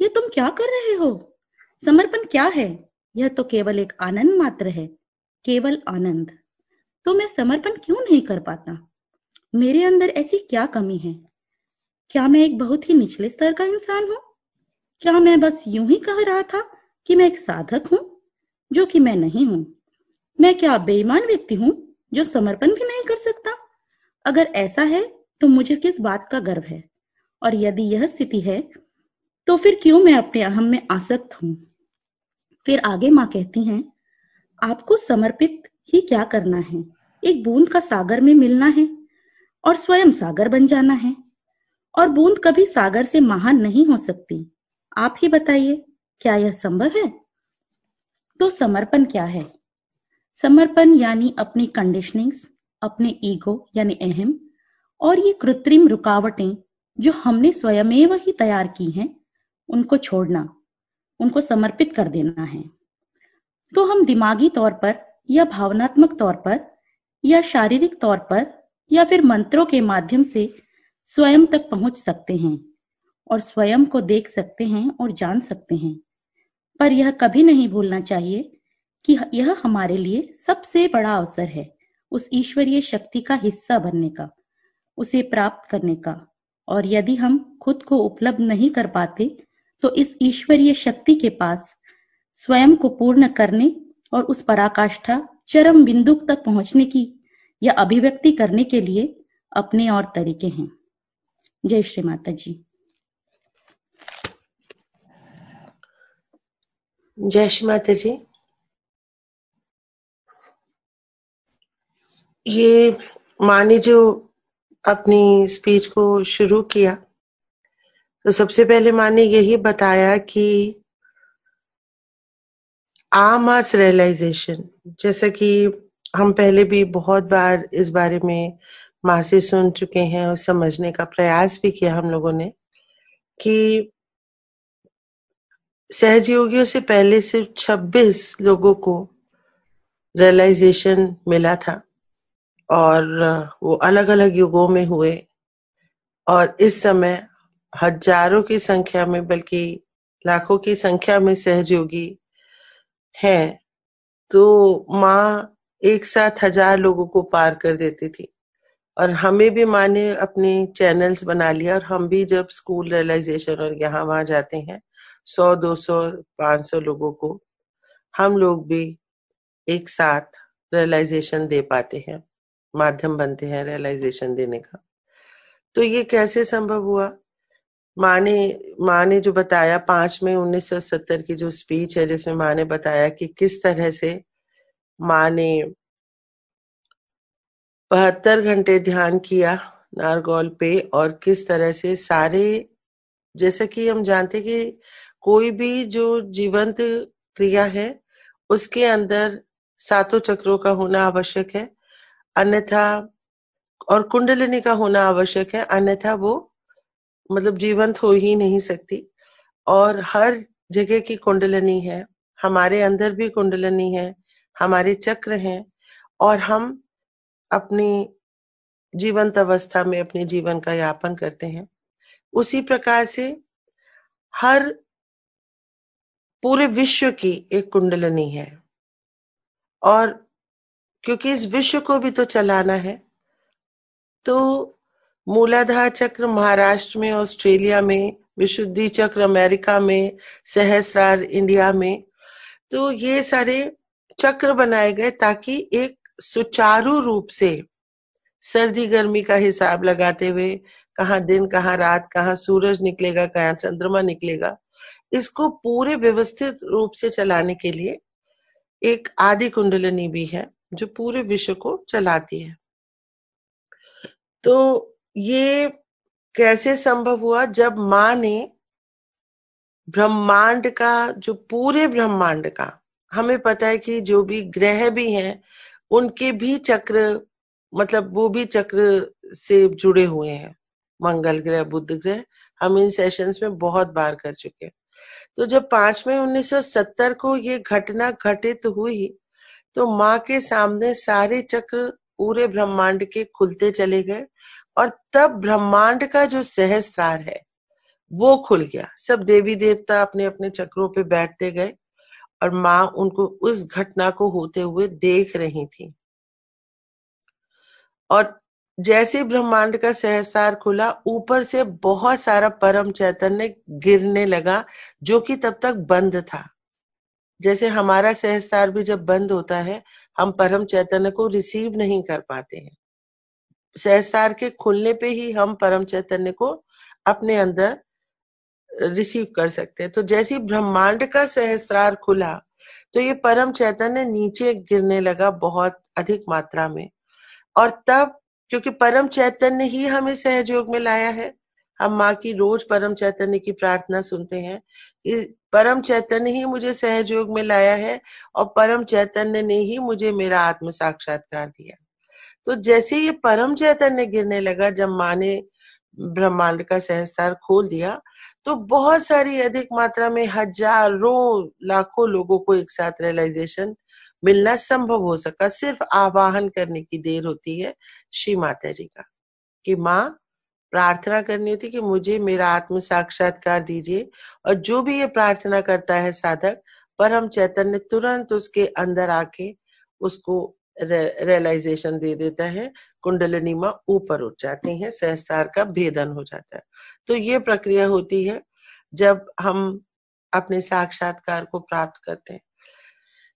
ये तुम क्या कर रहे हो? समर्पण क्या है? यह तो केवल एक आनंद मात्र है, केवल आनंद। तो मैं समर्पण क्यों नहीं कर पाता? मेरे अंदर ऐसी क्या कमी है? क्या मैं एक बहुत ही निचले स्तर का इंसान हूं? क्या मैं बस यूं ही कह रहा था कि मैं एक साधक हूं, जो कि मैं नहीं हूं? मैं क्या बेईमान व्यक्ति हूं जो समर्पण भी नहीं कर सकता? अगर ऐसा है तो मुझे किस बात का गर्व है? और यदि यह स्थिति है, तो फिर क्यों मैं अपने अहम में आसक्त हूं? फिर आगे माँ कहती हैं, आपको समर्पित ही क्या करना है? एक बूंद का सागर में मिलना है और स्वयं सागर बन जाना है, और बूंद कभी सागर से महान नहीं हो सकती। आप ही बताइए, क्या यह संभव है? तो समर्पण क्या है? समर्पण यानी अपनी कंडीशनिंग्स, अपने ईगो यानी अहम, और ये कृत्रिम रुकावटें जो हमने स्वयमेव ही तैयार की हैं, उनको छोड़ना, उनको समर्पित कर देना है। तो हम दिमागी तौर पर या भावनात्मक तौर पर या शारीरिक तौर पर या फिर मंत्रों के माध्यम से स्वयं तक पहुंच सकते हैं और स्वयं को देख सकते हैं और जान सकते हैं। पर यह कभी नहीं भूलना चाहिए कि यह हमारे लिए सबसे बड़ा अवसर है उस ईश्वरीय शक्ति का हिस्सा बनने का, उसे प्राप्त करने का। और यदि हम खुद को उपलब्ध नहीं कर पाते, तो इस ईश्वरीय शक्ति के पास स्वयं को पूर्ण करने और उस पराकाष्ठा चरम बिंदु तक पहुंचने की या अभिव्यक्ति करने के लिए अपने और तरीके हैं। जय श्री माता जी। जय श्री माता जी। ये माँ ने जो अपनी स्पीच को शुरू किया, तो सबसे पहले माँ ने यही बताया कि आमास रियलाइजेशन, जैसा कि हम पहले भी बहुत बार इस बारे में माँ से सुन चुके हैं और समझने का प्रयास भी किया हम लोगों ने, कि सहजयोगियों से पहले सिर्फ 26 लोगों को रियलाइजेशन मिला था और वो अलग अलग युगों में हुए, और इस समय हजारों की संख्या में, बल्कि लाखों की संख्या में सहजयोगी हैं। तो माँ एक साथ 1000 लोगों को पार कर देती थी, और हमें भी माँ ने अपने चैनल्स बना लिया, और हम भी जब स्कूल रियलाइजेशन और यहाँ वहां जाते हैं 100, 200, 500 लोगों को हम लोग भी एक साथ रियलाइजेशन दे पाते हैं, माध्यम बनते हैं रियलाइजेशन देने का। तो ये कैसे संभव हुआ? माँ ने जो बताया 5 मई 1970 की जो स्पीच है, जिसमें माँ ने बताया कि किस तरह से माँ ने 72 घंटे ध्यान किया नारगौल पे, और किस तरह से सारे, जैसा कि हम जानते कि कोई भी जो जीवंत क्रिया है उसके अंदर 7 चक्रों का होना आवश्यक है, अन्यथा, और कुंडलिनी का होना आवश्यक है, अन्यथा वो मतलब जीवंत हो ही नहीं सकती। और हर जगह की कुंडलिनी है, हमारे अंदर भी कुंडलिनी है, हमारे चक्र हैं, और हम अपनी जीवंत अवस्था में अपने जीवन का यापन करते हैं। उसी प्रकार से हर पूरे विश्व की एक कुंडलिनी है, और क्योंकि इस विश्व को भी तो चलाना है, तो मूलाधार चक्र महाराष्ट्र में, ऑस्ट्रेलिया में, विशुद्धि चक्र अमेरिका में, सहस्रार इंडिया में, तो ये सारे चक्र बनाए गए ताकि एक सुचारू रूप से सर्दी गर्मी का हिसाब लगाते हुए, कहाँ दिन कहाँ रात, कहाँ सूरज निकलेगा कहाँ चंद्रमा निकलेगा, इसको पूरे व्यवस्थित रूप से चलाने के लिए एक आदि कुंडलिनी भी है जो पूरे विश्व को चलाती है। तो ये कैसे संभव हुआ? जब माँ ने ब्रह्मांड का, जो पूरे ब्रह्मांड का, हमें पता है कि जो भी ग्रह भी हैं उनके भी चक्र, मतलब वो भी चक्र से जुड़े हुए हैं, मंगल ग्रह, बुध ग्रह, हम इन सेशंस में बहुत बार कर चुके हैं। तो जब 5 मई 1970 को ये घटना घटित हुई, तो माँ के सामने सारे चक्र पूरे ब्रह्मांड के खुलते चले गए, और तब ब्रह्मांड का जो सहस्रार है वो खुल गया। सब देवी देवता अपने अपने चक्रों पे बैठते गए, और माँ उनको उस घटना को होते हुए देख रही थी। और जैसे ब्रह्मांड का सहस्रार खुला, ऊपर से बहुत सारा परम चैतन्य गिरने लगा, जो कि तब तक बंद था। जैसे हमारा सहस्रार भी जब बंद होता है, हम परम चैतन्य को रिसीव नहीं कर पाते हैं। सहस्रार के खुलने पे ही हम परम चैतन्य को अपने अंदर रिसीव कर सकते हैं। तो जैसे ही ब्रह्मांड का सहस्रार खुला, तो ये परम चैतन्य नीचे गिरने लगा बहुत अधिक मात्रा में। और तब, क्योंकि परम चैतन्य ही हमें सहयोग में लाया है, हम माँ की रोज परम चैतन्य की प्रार्थना सुनते हैं कि परम चैतन्य ही मुझे सहयोग में लाया है, और परम चैतन्य ने ही मुझे मेरा आत्म साक्षात्कार दिया। तो जैसे ये परम चैतन्य गिरने लगा, जब माँ ने ब्रह्मांड का सहस्रार खोल दिया, तो बहुत सारी अधिक मात्रा में हजारों लाखों लोगों को एक साथ रियलाइजेशन मिलना संभव हो सका। सिर्फ आवाहन करने की देर होती है श्री माता जी का, कि माँ प्रार्थना करनी होती कि मुझे मेरा आत्म साक्षात्कार दीजिए, और जो भी ये प्रार्थना करता है साधक, परम चैतन्य तुरंत उसके अंदर आके उसको रियलाइजेशन दे देता है, कुंडलिनी माँ ऊपर उठ जाती है, सहस्रार का भेदन हो जाता है। तो ये प्रक्रिया होती है जब हम अपने साक्षात्कार को प्राप्त करते हैं।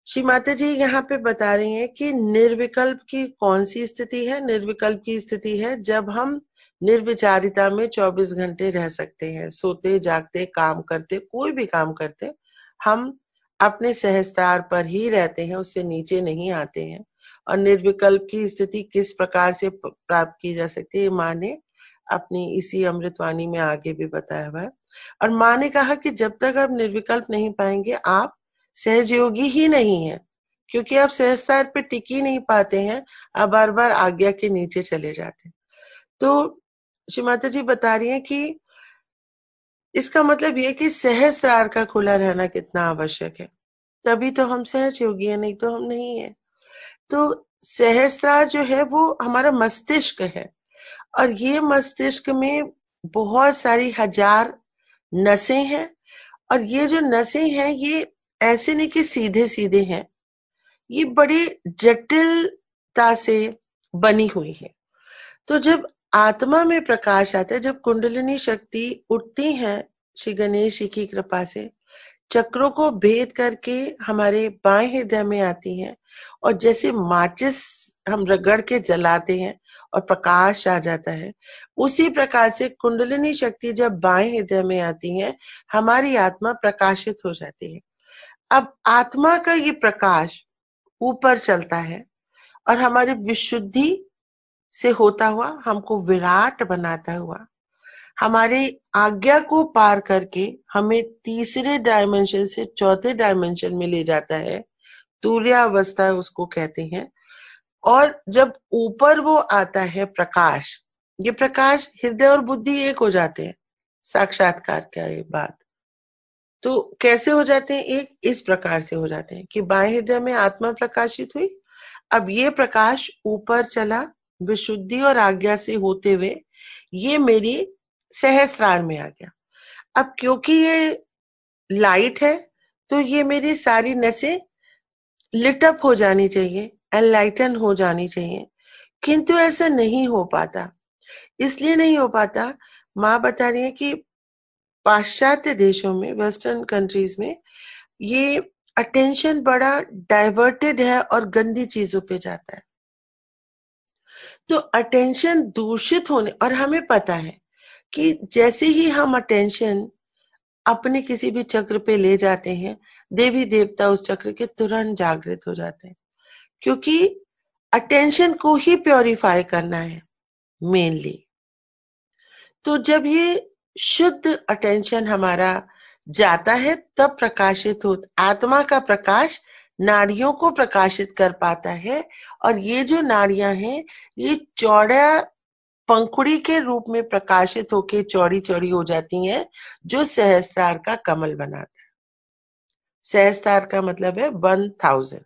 श्री माता जी यहाँ पे बता रही हैं कि निर्विकल्प की कौन सी स्थिति है? निर्विकल्प की स्थिति है जब हम निर्विचारिता में 24 घंटे रह सकते हैं, सोते जागते काम करते, कोई भी काम करते, हम अपने सहस्त्रार पर ही रहते हैं, उससे नीचे नहीं आते हैं। और निर्विकल्प की स्थिति किस प्रकार से प्राप्त की जा सकती है, माँ ने अपनी इसी अमृतवाणी में आगे भी बताया हुआ है। और माँ ने कहा कि जब तक आप निर्विकल्प नहीं पाएंगे, आप सहजयोगी ही नहीं है, क्योंकि आप सहस्त्रार पे टिक ही नहीं पाते हैं, आप बार बार आज्ञा के नीचे चले जाते हैं। तो श्री माता जी बता रही हैं कि इसका मतलब ये कि सहस्त्रार का खुला रहना कितना आवश्यक है, तभी तो हम सहज योगी है, नहीं तो हम नहीं है। तो सहस्त्रार जो है वो हमारा मस्तिष्क है, और ये मस्तिष्क में बहुत सारी हजार नसें हैं, और ये जो नसें हैं ये ऐसे नहीं कि सीधे सीधे हैं, ये बड़ी जटिलता से बनी हुई है। तो जब आत्मा में प्रकाश आता है, जब कुंडलिनी शक्ति उठती है श्री गणेश जी की कृपा से, चक्रों को भेद करके हमारे बाएं हृदय में आती हैं, और जैसे माचिस हम रगड़ के जलाते हैं और प्रकाश आ जाता है, उसी प्रकार से कुंडलिनी शक्ति जब बाएं हृदय में आती है, हमारी आत्मा प्रकाशित हो जाती है। अब आत्मा का ये प्रकाश ऊपर चलता है और हमारी विशुद्धि से होता हुआ हमको विराट बनाता हुआ, हमारे आज्ञा को पार करके हमें तीसरे डायमेंशन से चौथे डायमेंशन में ले जाता है, तुर्यावस्था उसको कहते हैं। और जब ऊपर वो आता है प्रकाश, ये प्रकाश हृदय और बुद्धि एक हो जाते हैं साक्षात्कार के बाद। तो कैसे हो जाते हैं एक? इस प्रकार से हो जाते हैं कि बाएं हृदय में आत्मा प्रकाशित हुई, अब ये प्रकाश ऊपर चला विशुद्धि और आज्ञा से होते हुए ये मेरी सहस्रार में आ गया। अब क्योंकि ये लाइट है तो ये मेरी सारी नसें लिटअप हो जानी चाहिए, एनलाइटन हो जानी चाहिए, किंतु ऐसा नहीं हो पाता। इसलिए नहीं हो पाता, माँ बता रही है कि पाश्चात्य देशों में, वेस्टर्न कंट्रीज में, ये अटेंशन बड़ा डाइवर्टेड है और गंदी चीजों पे जाता है। तो अटेंशन दूषित होने, और हमें पता है कि जैसे ही हम अटेंशन अपने किसी भी चक्र पे ले जाते हैं, देवी देवता उस चक्र के तुरंत जागृत हो जाते हैं, क्योंकि अटेंशन को ही प्योरीफाई करना है मेनली। तो जब ये शुद्ध अटेंशन हमारा जाता है तब प्रकाशित हो, आत्मा का प्रकाश नाड़ियों को प्रकाशित कर पाता है, और ये जो नाड़ियां हैं ये चौड़ा पंखुड़ी के रूप में प्रकाशित होके चौड़ी चौड़ी हो जाती हैं, जो सहस्त्रार का कमल बनाता है। सहस्त्रार का मतलब है 1000।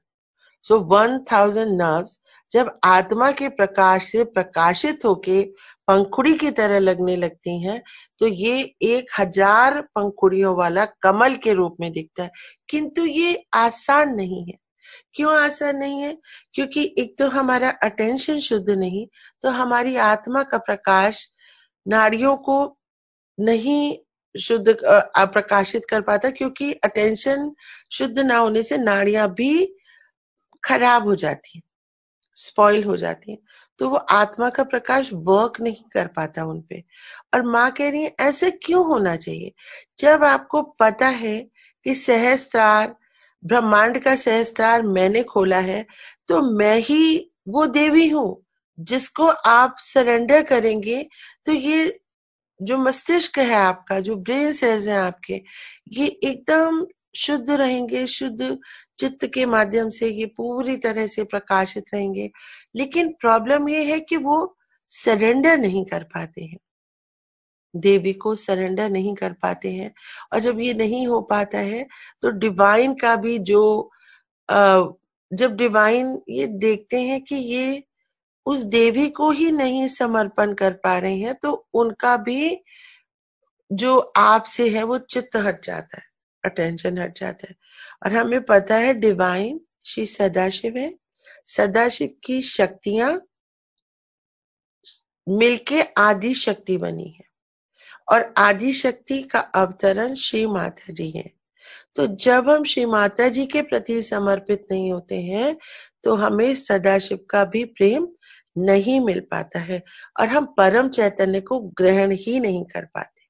सो 1000 नर्व्स जब आत्मा के प्रकाश से प्रकाशित होके पंखुड़ी की तरह लगने लगती हैं, तो ये 1000 पंखुड़ियों वाला कमल के रूप में दिखता है। किंतु ये आसान नहीं है। क्यों आसान नहीं है? क्योंकि एक तो हमारा अटेंशन शुद्ध नहीं, तो हमारी आत्मा का प्रकाश नाड़ियों को नहीं शुद्ध प्रकाशित कर पाता, क्योंकि अटेंशन शुद्ध ना होने से नाड़ियां भी खराब हो जाती है, स्पॉइल हो जाती है, तो वो आत्मा का प्रकाश वर्क नहीं कर पाता उनपे। और माँ कह रही है ऐसे क्यों होना चाहिए? जब आपको पता है कि सहस्त्रार, ब्रह्मांड का सहस्त्रार मैंने खोला है, तो मैं ही वो देवी हूं जिसको आप सरेंडर करेंगे, तो ये जो मस्तिष्क है आपका, जो ब्रेन सेल्स हैं आपके, ये एकदम शुद्ध रहेंगे, शुद्ध चित्त के माध्यम से ये पूरी तरह से प्रकाशित रहेंगे। लेकिन प्रॉब्लम ये है कि वो सरेंडर नहीं कर पाते हैं, देवी को सरेंडर नहीं कर पाते हैं। और जब ये नहीं हो पाता है तो डिवाइन का भी जो जब डिवाइन ये देखते हैं कि ये उस देवी को ही नहीं समर्पण कर पा रहे हैं, तो उनका भी जो आपसे है वो चित्त हट जाता है, अटेंशन हट जाता है। और हमें पता है डिवाइन श्री सदाशिव है, सदाशिव की शक्तियां मिलके आदि शक्ति बनी है, और आदि शक्ति का अवतरण श्री माता जी है। तो जब हम श्री माता जी के प्रति समर्पित नहीं होते हैं, तो हमें सदाशिव का भी प्रेम नहीं मिल पाता है, और हम परम चैतन्य को ग्रहण ही नहीं कर पाते।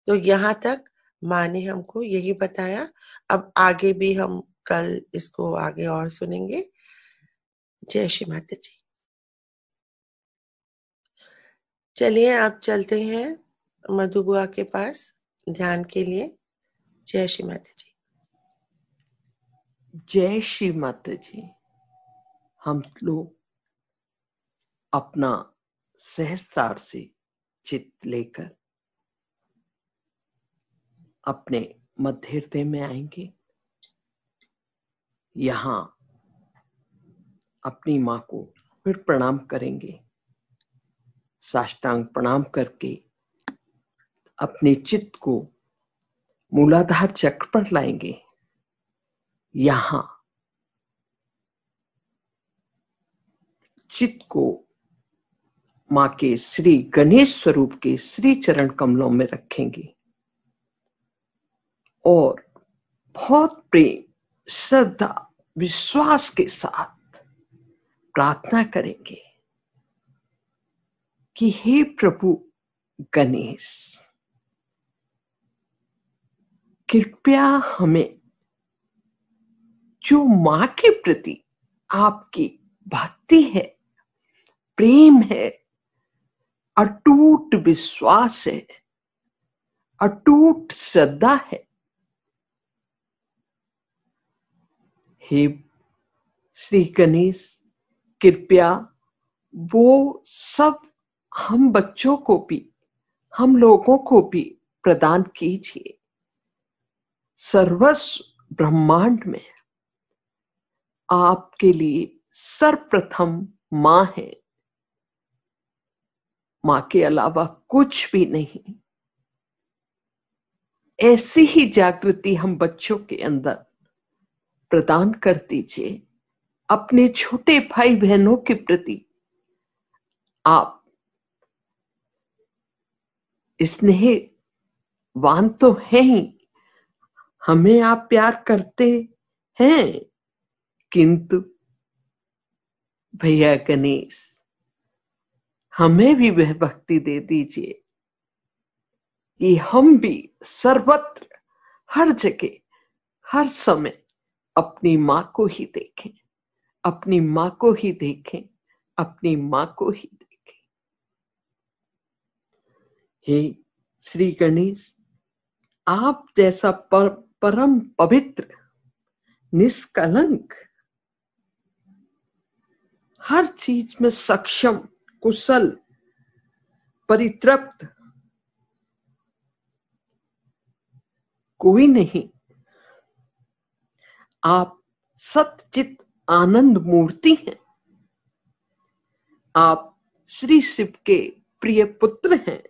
तो यहाँ तक माँ ने हमको यही बताया। अब आगे भी हम कल इसको आगे और सुनेंगे। जय श्री माता जी। चलिए आप चलते हैं मधु बुआ के पास ध्यान के लिए। जय श्री माता जी। जय श्री माता जी। हम लोग अपना सहस्त्रार से चित्त लेकर अपने मध्य हृदय में आएंगे। यहाँ अपनी माँ को फिर प्रणाम करेंगे। साष्टांग प्रणाम करके अपने चित्त को मूलाधार चक्र पर लाएंगे। यहाँ चित्त को माँ के श्री गणेश स्वरूप के श्री चरण कमलों में रखेंगे और बहुत प्रेम, श्रद्धा, विश्वास के साथ प्रार्थना करेंगे कि हे प्रभु गणेश, कृपया हमें जो माँ के प्रति आपकी भक्ति है, प्रेम है, अटूट विश्वास है, अटूट श्रद्धा है, हे श्री गणेश, कृपया वो सब हम बच्चों को भी, हम लोगों को भी प्रदान कीजिए। सर्वस्व ब्रह्मांड में आपके लिए सर्वप्रथम माँ है, माँ के अलावा कुछ भी नहीं। ऐसी ही जागृति हम बच्चों के अंदर प्रदान कर दीजिए। अपने छोटे भाई बहनों के प्रति आप स्नेहवान तो हैं ही, हमें आप प्यार करते हैं, किंतु भैया गणेश, हमें भी वह भक्ति दे दीजिए कि हम भी सर्वत्र, हर जगह, हर समय अपनी माँ को ही देखें, अपनी माँ को ही देखें, अपनी माँ को ही देखें। हे श्री गणेश, आप जैसा परम पवित्र, निष्कलंक, हर चीज में सक्षम, कुशल, परितृप्त कोई नहीं। आप सतचित आनंद मूर्ति हैं। आप श्री शिव के प्रिय पुत्र हैं।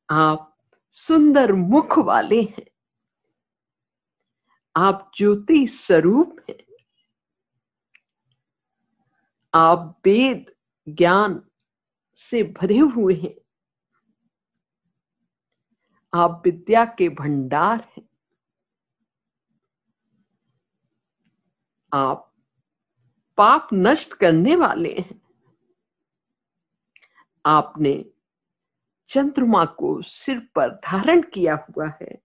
आप सुंदर मुख वाले हैं। आप ज्योति स्वरूप हैं। आप वेद ज्ञान से भरे हुए हैं। आप विद्या के भंडार हैं। आप पाप नष्ट करने वाले हैं। आपने चंद्रमा को सिर पर धारण किया हुआ है।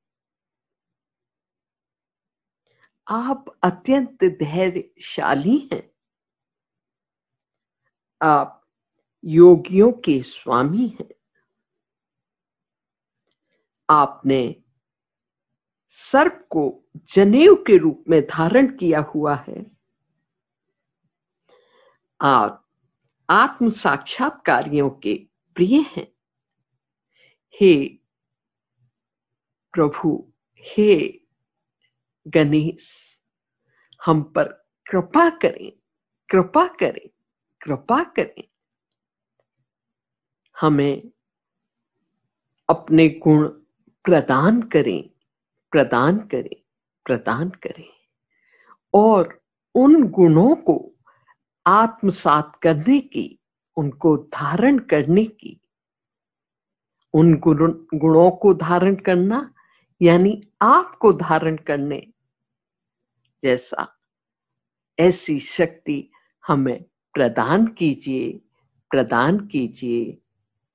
आप अत्यंत धैर्यशाली हैं। आप योगियों के स्वामी हैं। आपने सर्प को जनेऊ के रूप में धारण किया हुआ है। आप आत्म साक्षात्कारियों के प्रिय हैं। हे प्रभु, हे गणेश, हम पर कृपा करें, कृपा करें, कृपा करें। हमें अपने गुण प्रदान करें, प्रदान करें, प्रदान करें और उन गुणों को आत्मसात करने की, उनको धारण करने की, उन गुणों को धारण करना यानी आपको धारण करने जैसा, ऐसी शक्ति हमें प्रदान कीजिए, प्रदान कीजिए,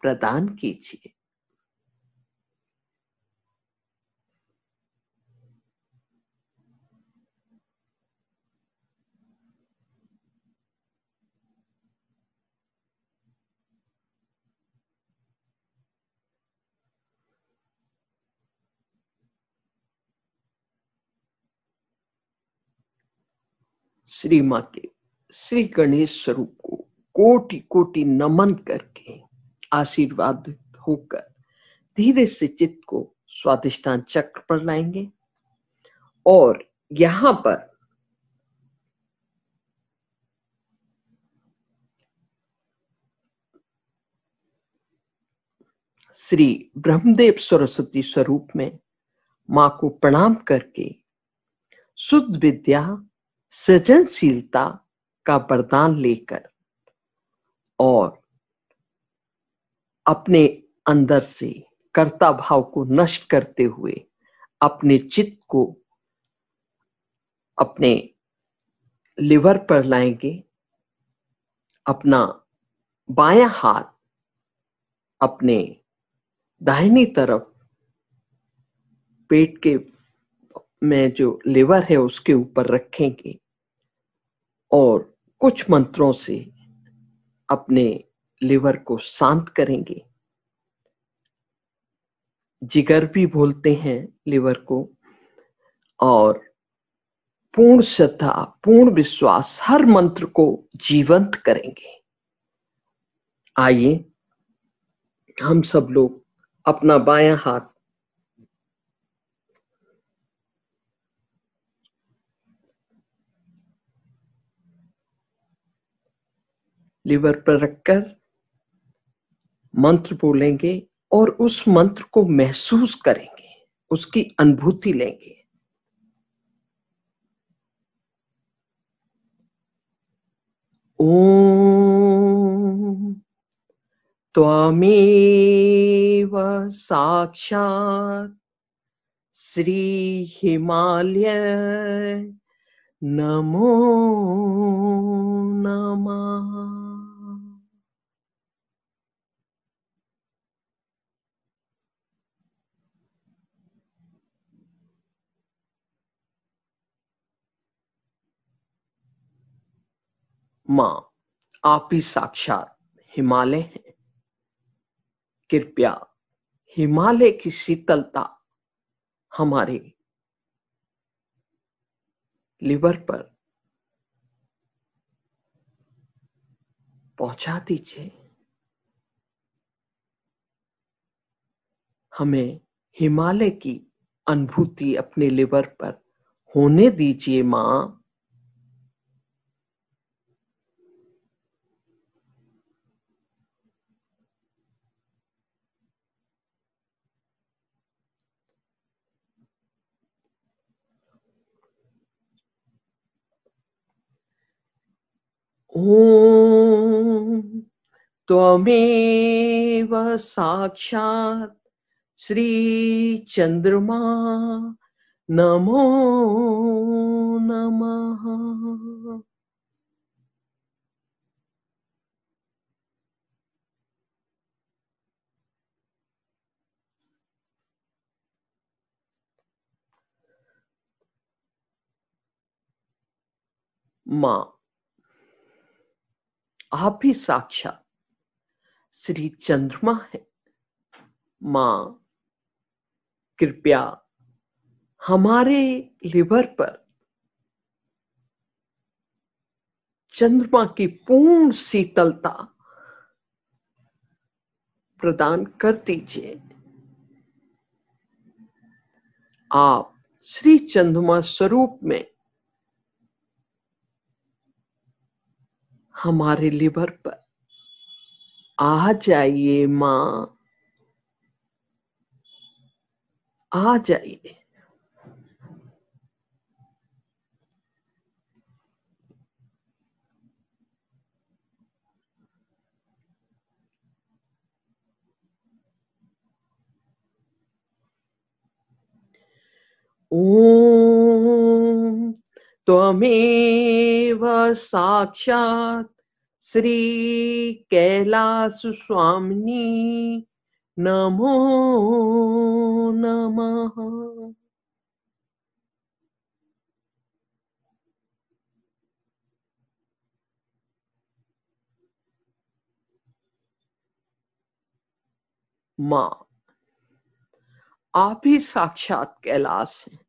प्रदान कीजिए। श्री माँ के श्री गणेश स्वरूप को कोटि कोटि नमन करके आशीर्वादित होकर धीरे से चित्त को स्वादिष्टान चक्र पर लाएंगे और यहां पर श्री ब्रह्मदेव सरस्वती स्वरूप में मां को प्रणाम करके शुद्ध विद्या सृजनशीलता का वरदान लेकर और अपने अंदर से कर्ता भाव को नष्ट करते हुए अपने चित्त को अपने लिवर पर लाएंगे। अपना बायां हाथ अपने दाहिनी तरफ पेट के में जो लिवर है उसके ऊपर रखेंगे और कुछ मंत्रों से अपने लिवर को शांत करेंगे। जिगर भी बोलते हैं लिवर को। और पूर्ण श्रद्धा, पूर्ण विश्वास हर मंत्र को जीवंत करेंगे। आइए हम सब लोग अपना बायां हाथ लिवर पर रखकर मंत्र बोलेंगे और उस मंत्र को महसूस करेंगे, उसकी अनुभूति लेंगे। ओम त्वमेव साक्षात् श्री हिमालय नमो नमः। मां, आप ही साक्षात हिमालय हैं। कृपया हिमालय की शीतलता हमारे लिवर पर पहुंचा दीजिए। हमें हिमालय की अनुभूति अपने लिवर पर होने दीजिए मां। ओम त्वमेव साक्षात् श्री चंद्रमा नमो नमः। मां, आप भी साक्षात श्री चंद्रमा है। मां, कृपया हमारे लिवर पर चंद्रमा की पूर्ण शीतलता प्रदान कर दीजिए। आप श्री चंद्रमा स्वरूप में हमारे लिवर पर आ जाइए मां, आ जाइए। ओम त्वमेव साक्षात् श्री कैलास स्वामिनी नमो नमः। मां, आप ही साक्षात कैलाश हैं,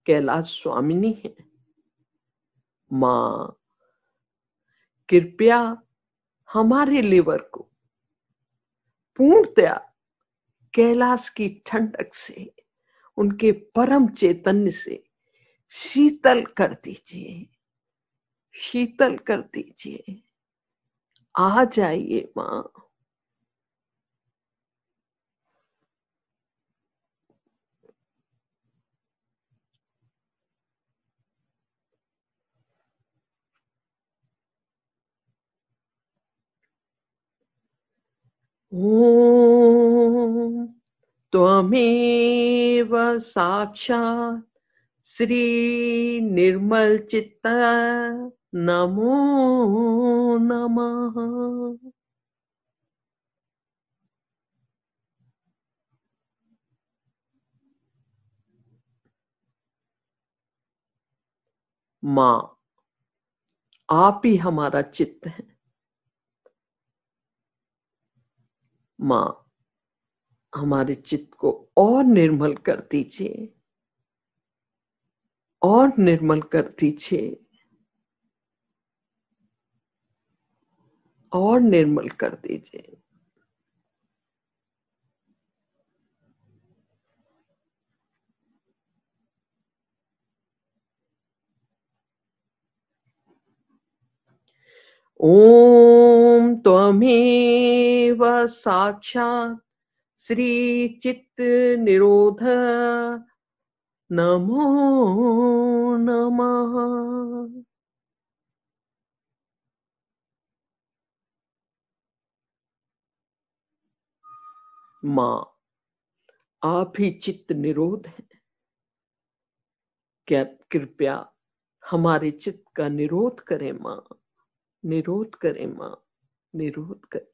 कैलाश स्वामिनी है। माँ कृपया हमारे लिवर को पूर्णतया कैलाश की ठंडक से, उनके परम चैतन्य से शीतल कर दीजिए, शीतल कर दीजिए। आ जाइए माँ। ओम त्वमेव साक्षात् श्री निर्मल चित्त नमो नमः। माँ आप ही हमारा चित्त है। माँ हमारे चित्त को और निर्मल कर दीजिए, और निर्मल कर दीजिए, और निर्मल कर दीजिए। ओम त्वमेव साक्षात् श्री चित्त निरोध नमो नमः। माँ आप ही चित्त निरोध है। क्या कृपया हमारे चित्त का निरोध करें माँ, निरोध करें माँ, निरोध करें।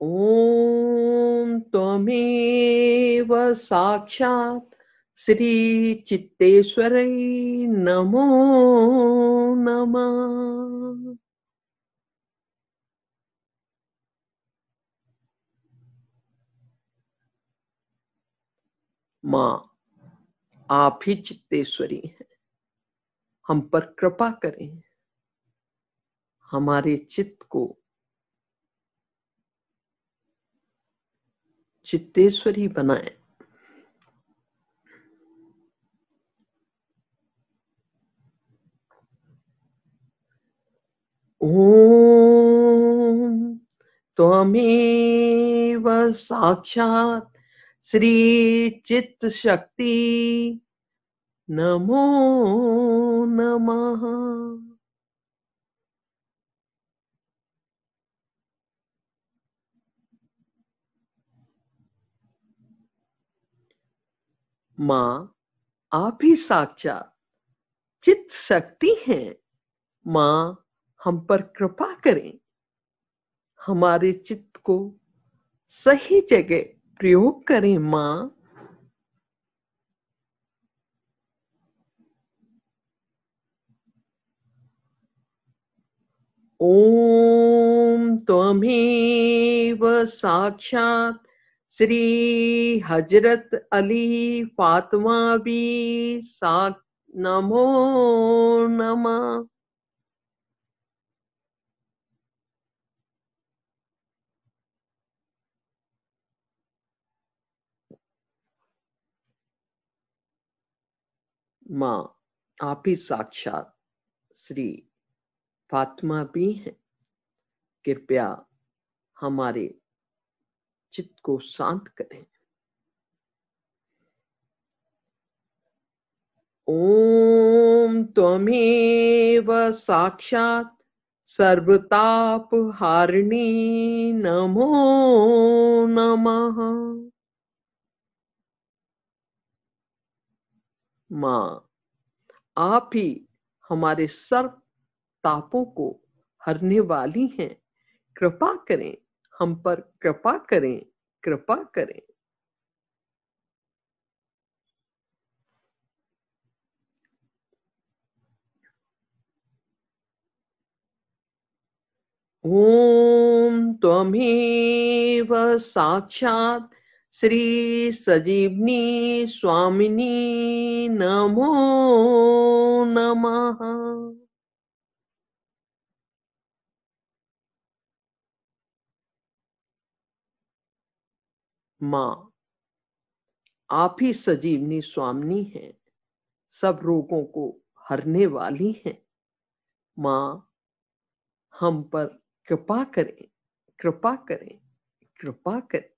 ओम त्वमेव साक्षात् श्री चित्तेश्वरै नमो नमः। माँ आप ही चित्तेश्वरी हैं, हम पर कृपा करें, हमारे चित्त को चित्तेश्वरी बनाएं। ओम त्वमेव साक्षात् श्री चित्त शक्ति नमो नमः। माँ आप ही साक्षात चित्त शक्ति हैं। माँ हम पर कृपा करें, हमारे चित्त को सही जगह प्रयोग करें। माँ ओम त्वमेव साक्षात श्री हजरत अली फातिमा बी साक नमो नमः। माँ आप ही साक्षात श्री फातिमा भी हैं, कृपया हमारे चित्त को शांत करें। ओम त्वमेव साक्षात सर्वताप हारिणी नमो नमः। माँ आप ही हमारे सर्व तापों को हरने वाली हैं, कृपा करें, हम पर कृपा करें, कृपा करें। ओम त्वमेव साक्षात् श्री सजीवनी स्वामिनी नमो नमः। माँ, आप ही सजीवनी स्वामिनी हैं, सब रोगों को हरने वाली हैं। माँ, हम पर कृपा करें, कृपा करें, कृपा करें।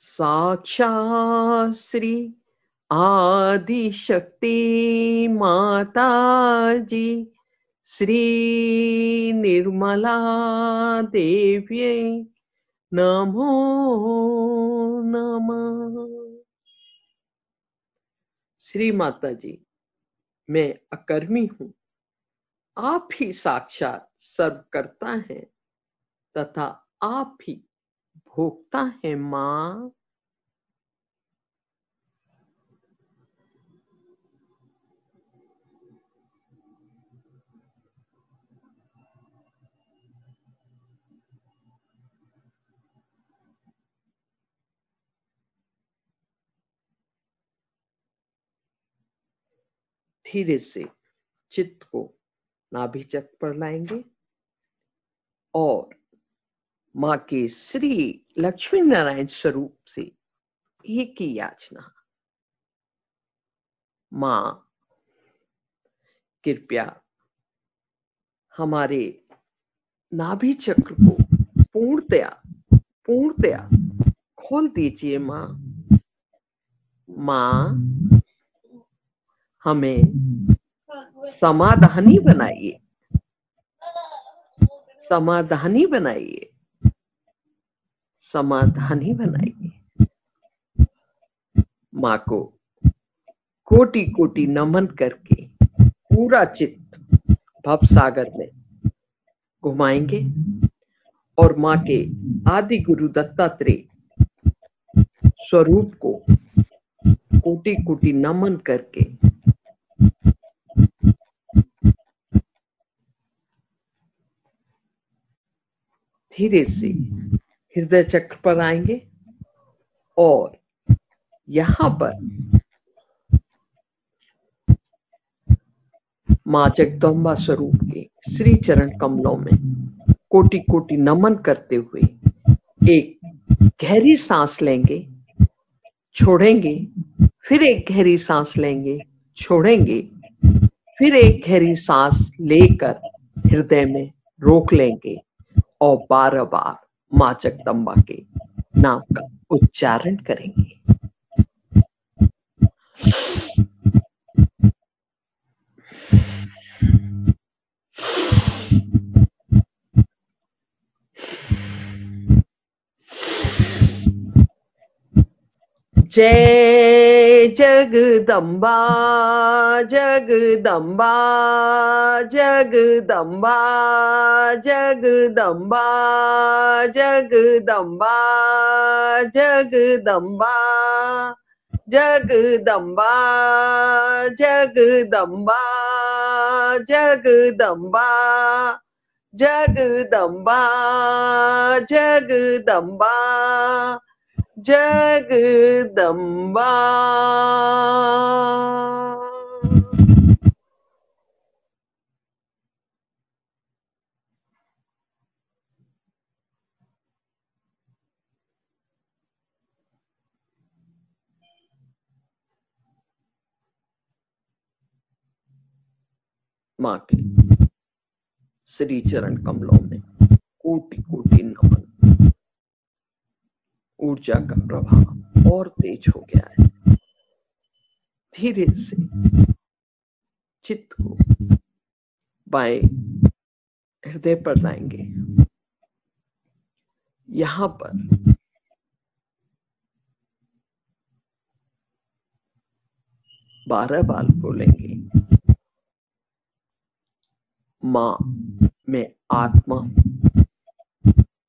साक्षात् श्री आदि शक्ति माता जी श्री निर्मला देव्यै नमो नमः। श्री माता जी, मैं अकर्मी हूँ, आप ही साक्षात सर्वकर्ता हैं तथा आप ही भोगता है। माँ, धीरे से चित्त को नाभि चक्र पर लाएंगे और माँ के श्री लक्ष्मी नारायण स्वरूप से एक ही याचना, माँ कृपया हमारे नाभि चक्र को पूर्णतया खोल दीजिए। माँ, माँ हमें समाधानी बनाइए, समाधानी बनाइए, समाधानी बनाइए। माँ को कोटि कोटि नमन करके पूरा चित्त भव सागर में घुमाएंगे और माँ के आदि गुरु दत्तात्रेय स्वरूप को कोटि कोटि नमन करके धीरे से हृदय चक्र पर आएंगे और यहाँ पर माँ जगदम्बा स्वरूप के श्री चरण कमलों में कोटि कोटि नमन करते हुए एक गहरी सांस लेंगे, छोड़ेंगे, फिर एक गहरी सांस लेंगे, छोड़ेंगे, फिर एक गहरी सांस लेकर हृदय में रोक लेंगे और 12 बार माँ जगदम्बा के नाम का उच्चारण करेंगे। जय जगदम्बा जगदम्बा जगदम्बा जगदम्बा जगदम्बा जगदम्बा जगदम्बा जगदम्बा जगदम्बा जगदम्बा जगदम्बा जगदम्बा। माँ के श्री चरण कमलों में कोटि कोटि नमन। ऊर्जा का प्रभाव और तेज हो गया है। धीरे से चित्त को बाएं हृदय पर लाएंगे। यहां पर बारह बार बोलेंगे, माँ मैं आत्मा हूं,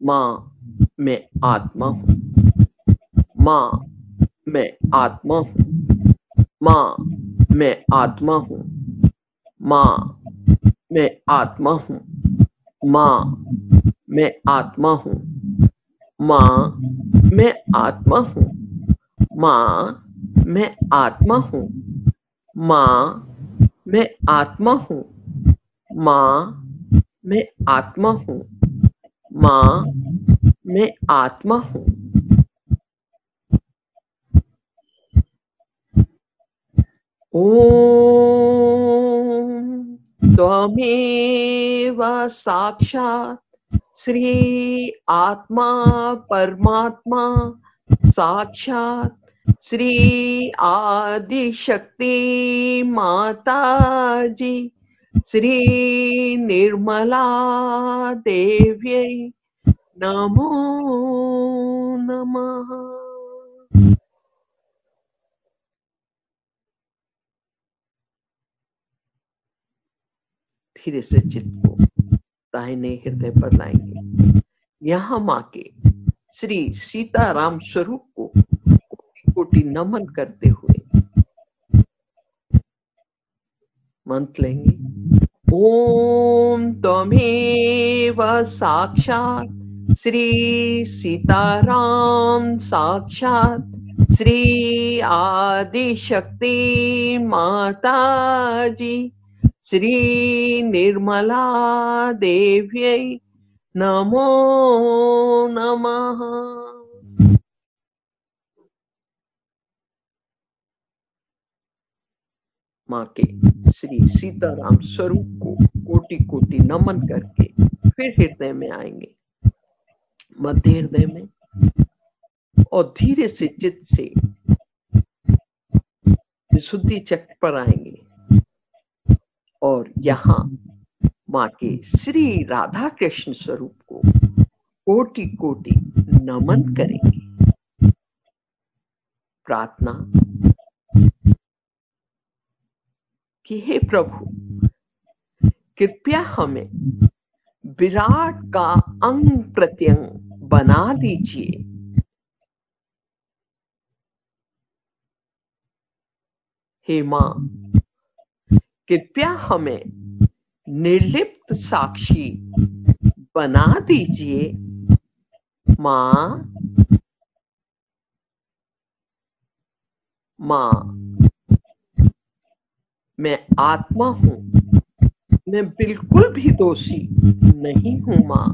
माँ मैं आत्मा हूं, माँ मैं आत्मा हूं, माँ मैं आत्मा हूँ, माँ मैं आत्मा हूँ, माँ मैं आत्मा हूँ, माँ मैं आत्मा हूँ, माँ मैं आत्मा हूँ, माँ मैं आत्मा हूँ, माँ मैं आत्मा हूँ, माँ मैं आत्मा हूँ। ओम त्वमेव साक्षात् श्री आत्मा परमात्मा साक्षात् श्री आदि शक्ति माता जी श्री निर्मला देव्यै नमो नमः। धीरे से चित्त को दाहिने हृदय पर लाएंगे। यहाँ माँ के श्री सीताराम स्वरूप को कोटि कोटि नमन करते हुए मंत्र लेंगे। ओम त्वमेव साक्षात् श्री सीताराम साक्षात् श्री आदि शक्ति माता जी श्री निर्मला देव्यै नमो नमः। माँ के श्री सीताराम स्वरूप को कोटि कोटि नमन करके फिर हृदय में आएंगे, मध्य हृदय में, और धीरे से चित्त से विशुद्धि चक्र पर आएंगे और यहाँ माँ के श्री राधा कृष्ण स्वरूप को कोटि कोटि नमन करेंगे। प्रार्थना कि हे प्रभु कृपया हमें विराट का अंग प्रत्यंग बना दीजिए। हे माँ कृपया हमें निर्लिप्त साक्षी बना दीजिए। माँ मैं आत्मा हूँ, मैं बिल्कुल भी दोषी नहीं हूँ। माँ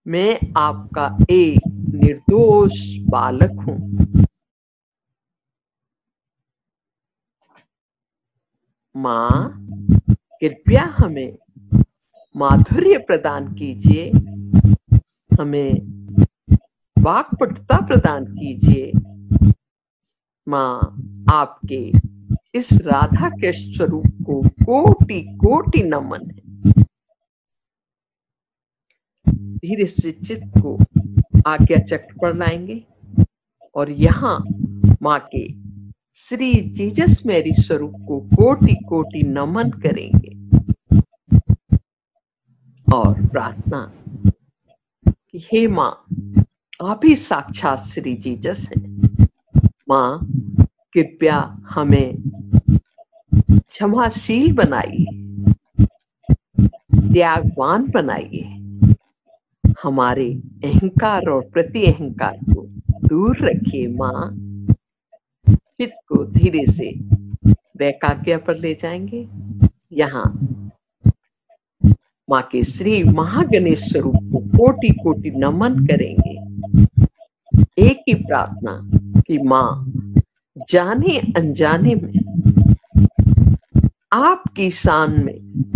मैं आपका एक निर्दोष बालक हूँ। माँ कृपया हमें माधुर्य प्रदान कीजिए, हमें वाक्पटुता प्रदान कीजिए। माँ आपके इस राधा कृष्ण स्वरूप को कोटि कोटि नमन है। धीरे से चित्त को आज्ञा चक्र पर लाएंगे और यहाँ माँ के श्री जीसस मैरी स्वरूप को कोटि कोटि नमन करेंगे और प्रार्थना कि हे माँ आप ही साक्षात श्री जीसस हैं। माँ कृपया हमें क्षमाशील बनाइए, त्यागवान बनाइए, हमारे अहंकार और प्रति अहंकार को दूर रखिए। माँ चित्त को धीरे से वैकाग्य पर ले जाएंगे। यहाँ माँ के श्री महागणेश स्वरूप को कोटि कोटि नमन करेंगे। एक ही प्रार्थना कि माँ जाने अनजाने में आपकी शान में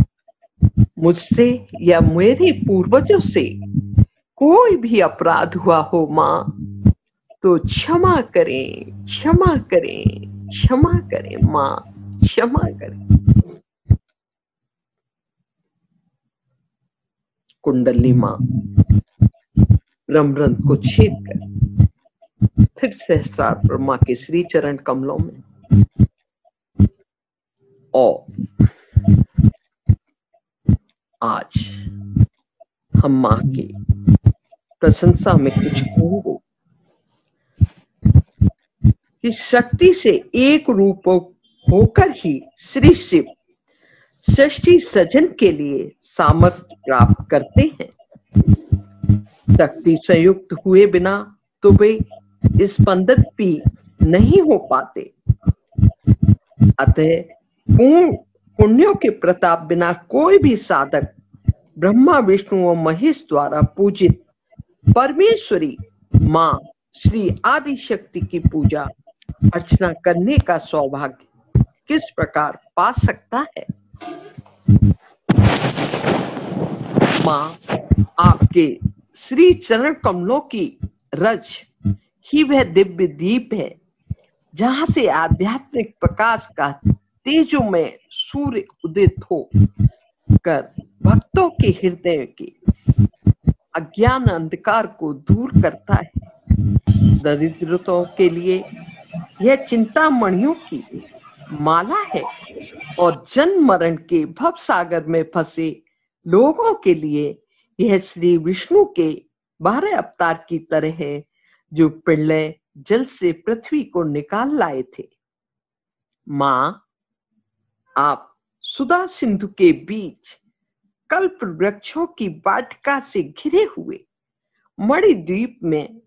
मुझसे या मेरे पूर्वजों से कोई भी अपराध हुआ हो माँ तो क्षमा करें, क्षमा करें, क्षमा करें। माँ क्षमा करें। कुंडली माँ ब्रह्मरंध्र को छेद कर फिर सहस्त्रार पर माँ के श्री चरण कमलों में और आज हम माँ की प्रशंसा में कुछ कहूंगे कि शक्ति से एक रूप होकर ही श्री शिव सृष्टि सृजन के लिए सामर्थ्य प्राप्त करते हैं। शक्ति संयुक्त हुए बिना तो वे स्पंदित भी नहीं हो पाते। अतः पूर्ण पुण्यों के प्रताप बिना कोई भी साधक ब्रह्मा विष्णु और महेश द्वारा पूजित परमेश्वरी मां श्री आदि शक्ति की पूजा अर्चना करने का सौभाग्य किस प्रकार पा सकता है। मां आपके श्री चरण कमलों की रज ही वह दिव्य दीप है जहां से आध्यात्मिक प्रकाश का तेजोमय सूर्य उदित हो कर भक्तों के हृदय के अज्ञान अंधकार को दूर करता है। दरिद्रतों के लिए यह चिंतामणियों की माला है और जन्म मरण के भव सागर में फंसे लोगों के लिए यह श्री विष्णु के 12 अवतार की तरह है जो प्रलय जल से पृथ्वी को निकाल लाए थे। मां आप सुधा सिंधु के बीच कल्प वृक्षों की वाटिका से घिरे हुए मणिद्वीप में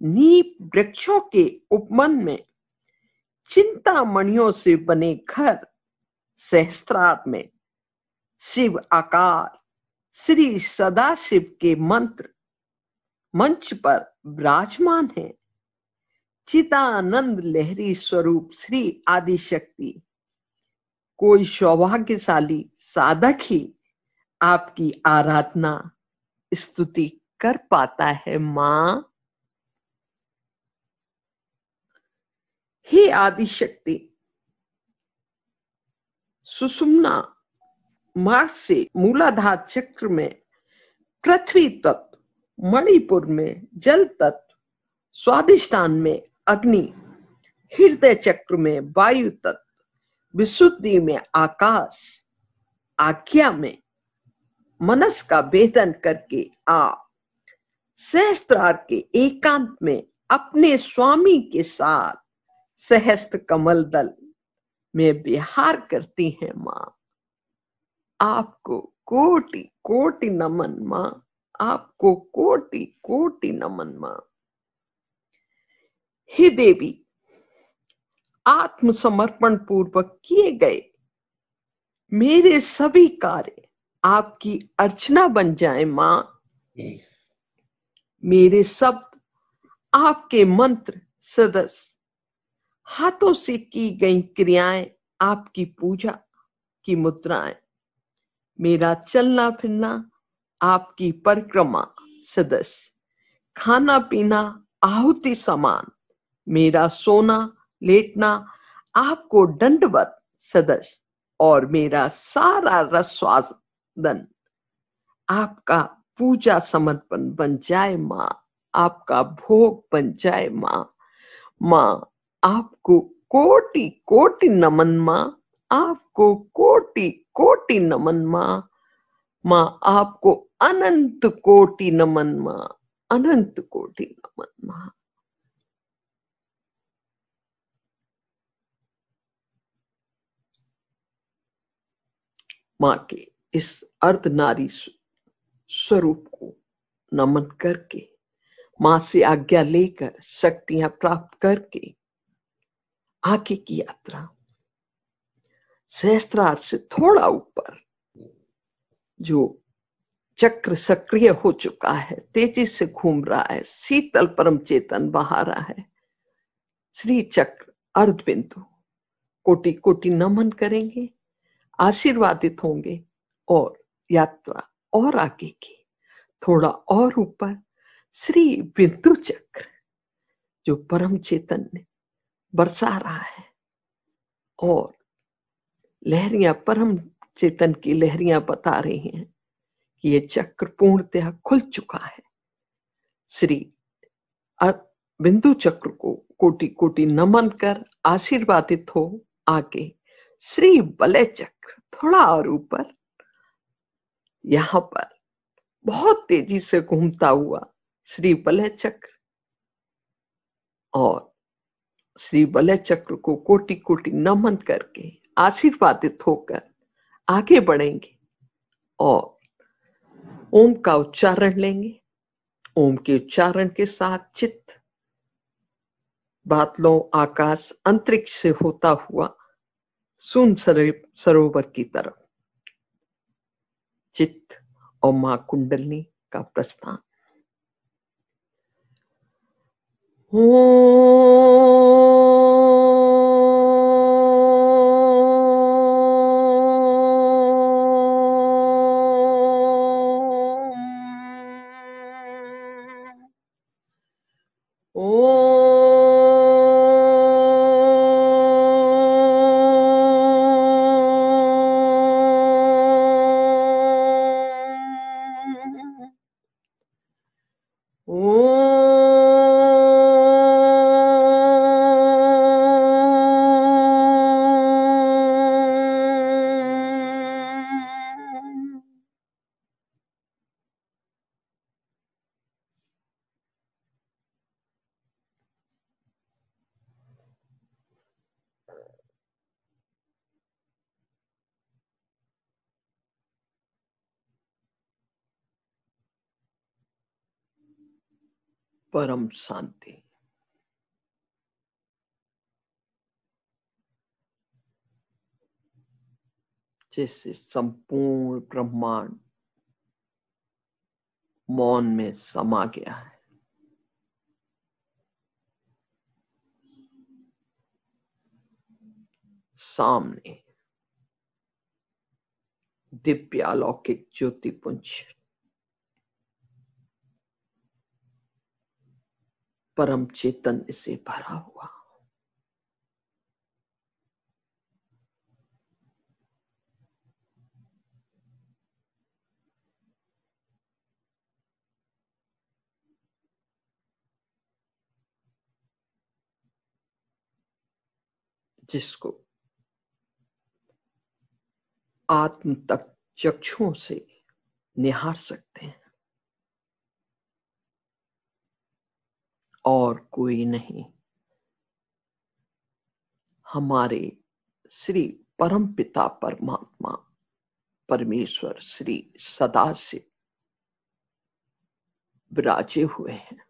नीप वृक्षों के उपवन में चिंतामणियों से बने घर सहस्त्रार में शिव आकार श्री सदाशिव के मंत्र मंच पर विराजमान है। चिदानंद लहरी स्वरूप श्री आदि शक्ति कोई सौभाग्यशाली साधक ही आपकी आराधना स्तुति कर पाता है। मां हे आदि शक्ति, सुषुम्ना मार्ग से मूलाधार चक्र में पृथ्वी तत्व, मणिपुर में जल तत्व, स्वादिष्ठान में अग्नि, हृदय चक्र में वायु तत्व, विशुद्धि में आकाश, आज्ञा में मनस का भेदन करके आप सहस्त्रार के एकांत में अपने स्वामी के साथ सहस्त्र कमल दल में विहार करती हैं। मां आपको कोटि कोटि नमन। मां आपको कोटि कोटि नमन। मां हे देवी, आत्मसमर्पण पूर्वक किए गए मेरे सभी कार्य आपकी अर्चना बन जाए। मां मेरे शब्द आपके मंत्र सदस्य, हाथों से की गई क्रियाएं आपकी पूजा की मुद्राएं, मेरा चलना फिरना आपकी परिक्रमा सदस्य, खाना पीना आहुति समान, मेरा सोना लेटना आपको दंडवत सदस्य और मेरा सारा रसवादन आपका पूजा समर्पण बन जाए। मां आपका भोग बन जाए। मां आपको कोटि कोटि नमन। मां आपको कोटि कोटि नमन। मां आपको अनंत कोटि नमन। मां अनंत कोटि नमन। मां के इस अर्धनारी स्वरूप को नमन करके, मां से आज्ञा लेकर, शक्तियां प्राप्त करके आगे की यात्रा सहस्त्रार से थोड़ा ऊपर जो चक्र सक्रिय हो चुका है, तेजी से घूम रहा है, शीतल परम चेतन बहा रहा है, श्री चक्र अर्धबिंदु कोटि कोटि नमन करेंगे, आशीर्वादित होंगे और यात्रा और आगे की थोड़ा और ऊपर श्री बिंदु चक्र जो परम चेतन ने बरसा रहा है और लहरियां परम चेतन की लहरियां बता रही हैं कि ये चक्र पूर्णतः खुल चुका है। श्री बिंदु चक्र को कोटि कोटि नमन कर आशीर्वादित हो आगे श्री वलय चक्र थोड़ा और ऊपर, यहां पर बहुत तेजी से घूमता हुआ श्री वलय चक्र और श्री वलय चक्र को कोटि कोटि नमन करके आशीर्वादित होकर आगे बढ़ेंगे और ओम का उच्चारण लेंगे। ओम के उच्चारण के साथ चित्त बादलों, आकाश, अंतरिक्ष से होता हुआ सुन सरोवर की तरफ चित्त और मां कुंडलिनी का प्रस्थान। परम शांति। जैसे संपूर्ण ब्रह्मांड मौन में समा गया है। सामने दिव्य अलौकिक ज्योतिपुंज परम चैतन्य से भरा हुआ, जिसको आत्म तक चक्षुओं से निहार सकते हैं और कोई नहीं, हमारे श्री परम पिता परमात्मा परमेश्वर श्री सदाशिव विराजे हुए हैं।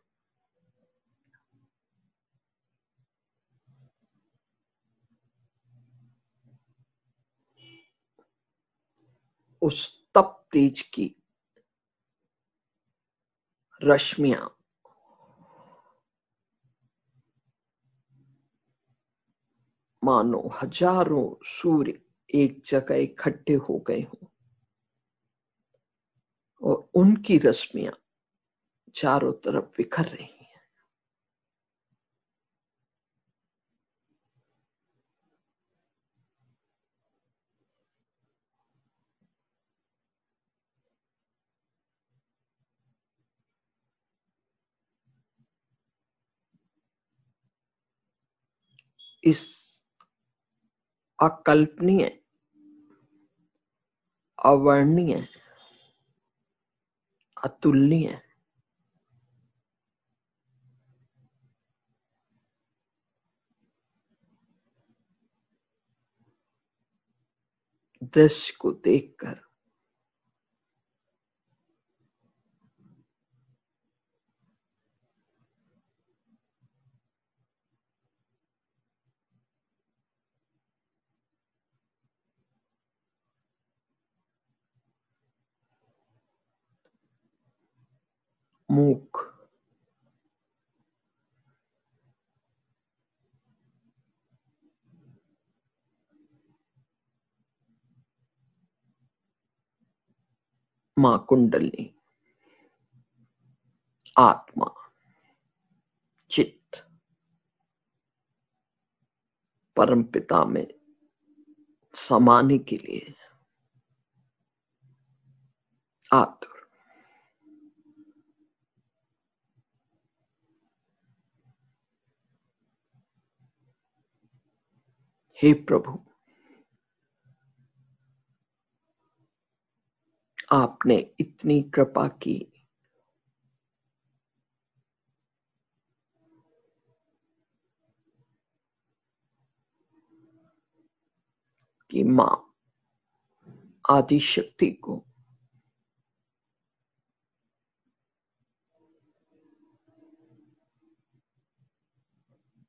उस तप तेज की रश्मियां मानो हजारों सूर्य एक जगह इकट्ठे हो गए हों और उनकी रश्मियां चारों तरफ बिखर रही हैं। इस अकल्पनीय, अवर्णनीय, अतुलनीय दृश्य को देखकर मूक, मां कुंडलिनी, आत्मा, चित्त परम पिता में समाने के लिए आतुर। हे प्रभु, आपने इतनी कृपा की, की मां आदि शक्ति को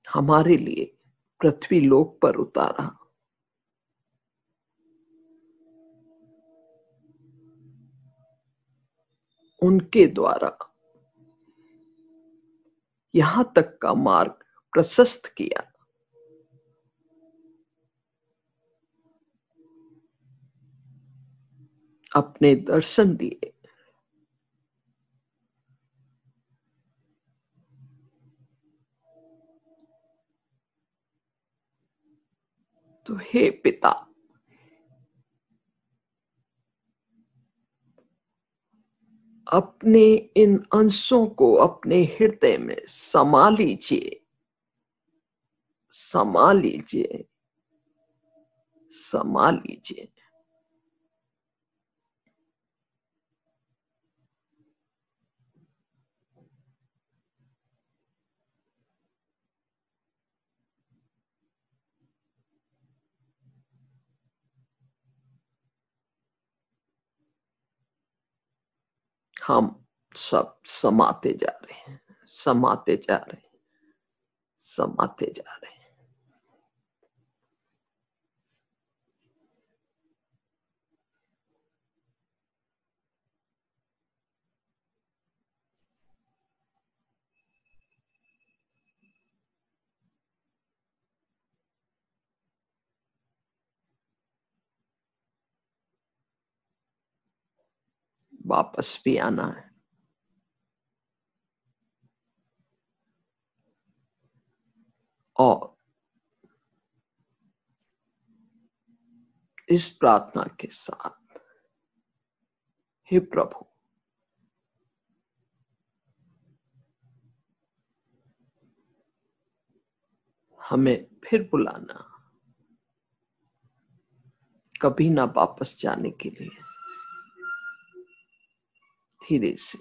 हमारे लिए पृथ्वी लोक पर उतारा। उनके द्वारा यहां तक का मार्ग प्रशस्त किया। अपने दर्शन दिए। तो हे पिता, अपने इन अंशों को अपने हृदय में समा लीजिए, समा लीजिए, समा लीजिए। हम सब समाते जा रहे हैं, समाते जा रहे हैं, समाते जा रहे हैं। वापस भी आना है। और इस प्रार्थना के साथ, हे प्रभु, हमें फिर बुलाना, कभी ना वापस जाने के लिए। धीरे से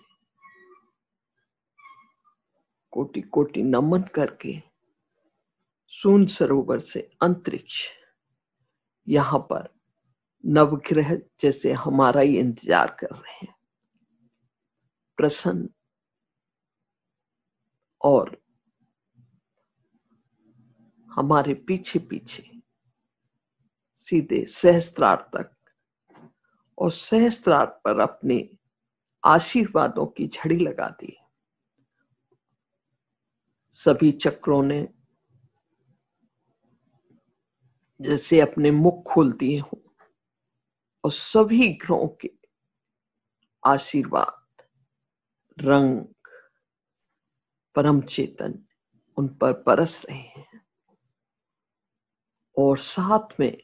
कोटि कोटि नमन करके सून सरोवर से अंतरिक्ष, यहां पर नवग्रह जैसे हमारा ही इंतजार कर रहे हैं, प्रसन्न और हमारे पीछे पीछे सीधे सहस्त्रार तक, और सहस्त्रार पर अपने आशीर्वादों की झड़ी लगा दी। सभी चक्रों ने जैसे अपने मुख खोल दिए हों, और सभी ग्रहों के आशीर्वाद, रंग, परम चेतन उन पर बरस रहे हैं। और साथ में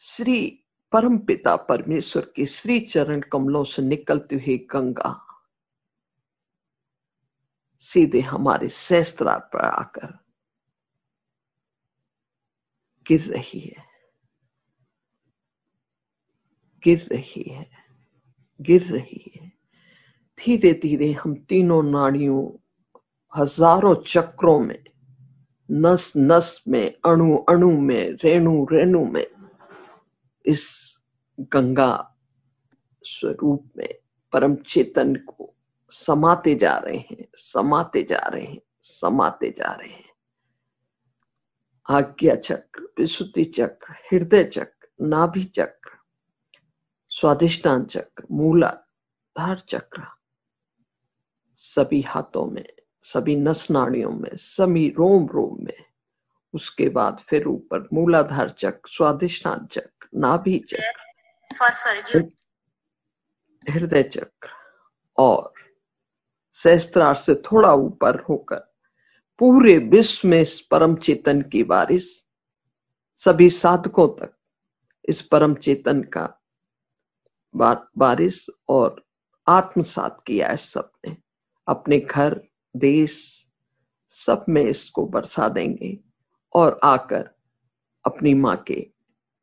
श्री परम पिता परमेश्वर के श्री चरण कमलों से निकलती हुई गंगा सीधे हमारे सहस्त्रार पर आकर गिर रही है, गिर रही है, गिर रही है। धीरे धीरे हम तीनों नाड़ियों, हजारों चक्रों में, नस नस में, अणु अणु में, रेणु रेणु में इस गंगा स्वरूप में परम चेतन को समाते जा रहे हैं, समाते जा रहे हैं, समाते जा रहे हैं। आज्ञा चक्र, विशुद्धि चक्र, हृदय चक्र, नाभि चक्र, स्वादिष्टान चक्र, मूलाधार चक्र, सभी हाथों में, सभी नस नाड़ियों में, सभी रोम रोम में। उसके बाद फिर ऊपर मूलाधार चक्र, स्वादिष्टान चक्र, नाभि चक्र, हृदय चक्र, और सहस्त्रार से थोड़ा ऊपर होकर पूरे विश्व में इस परम चेतन की बारिश, सभी साधकों तक इस परम चेतन का बारिश और आत्मसात किया है। सबने अपने घर, देश, सब में इसको बरसा देंगे और आकर अपनी माँ के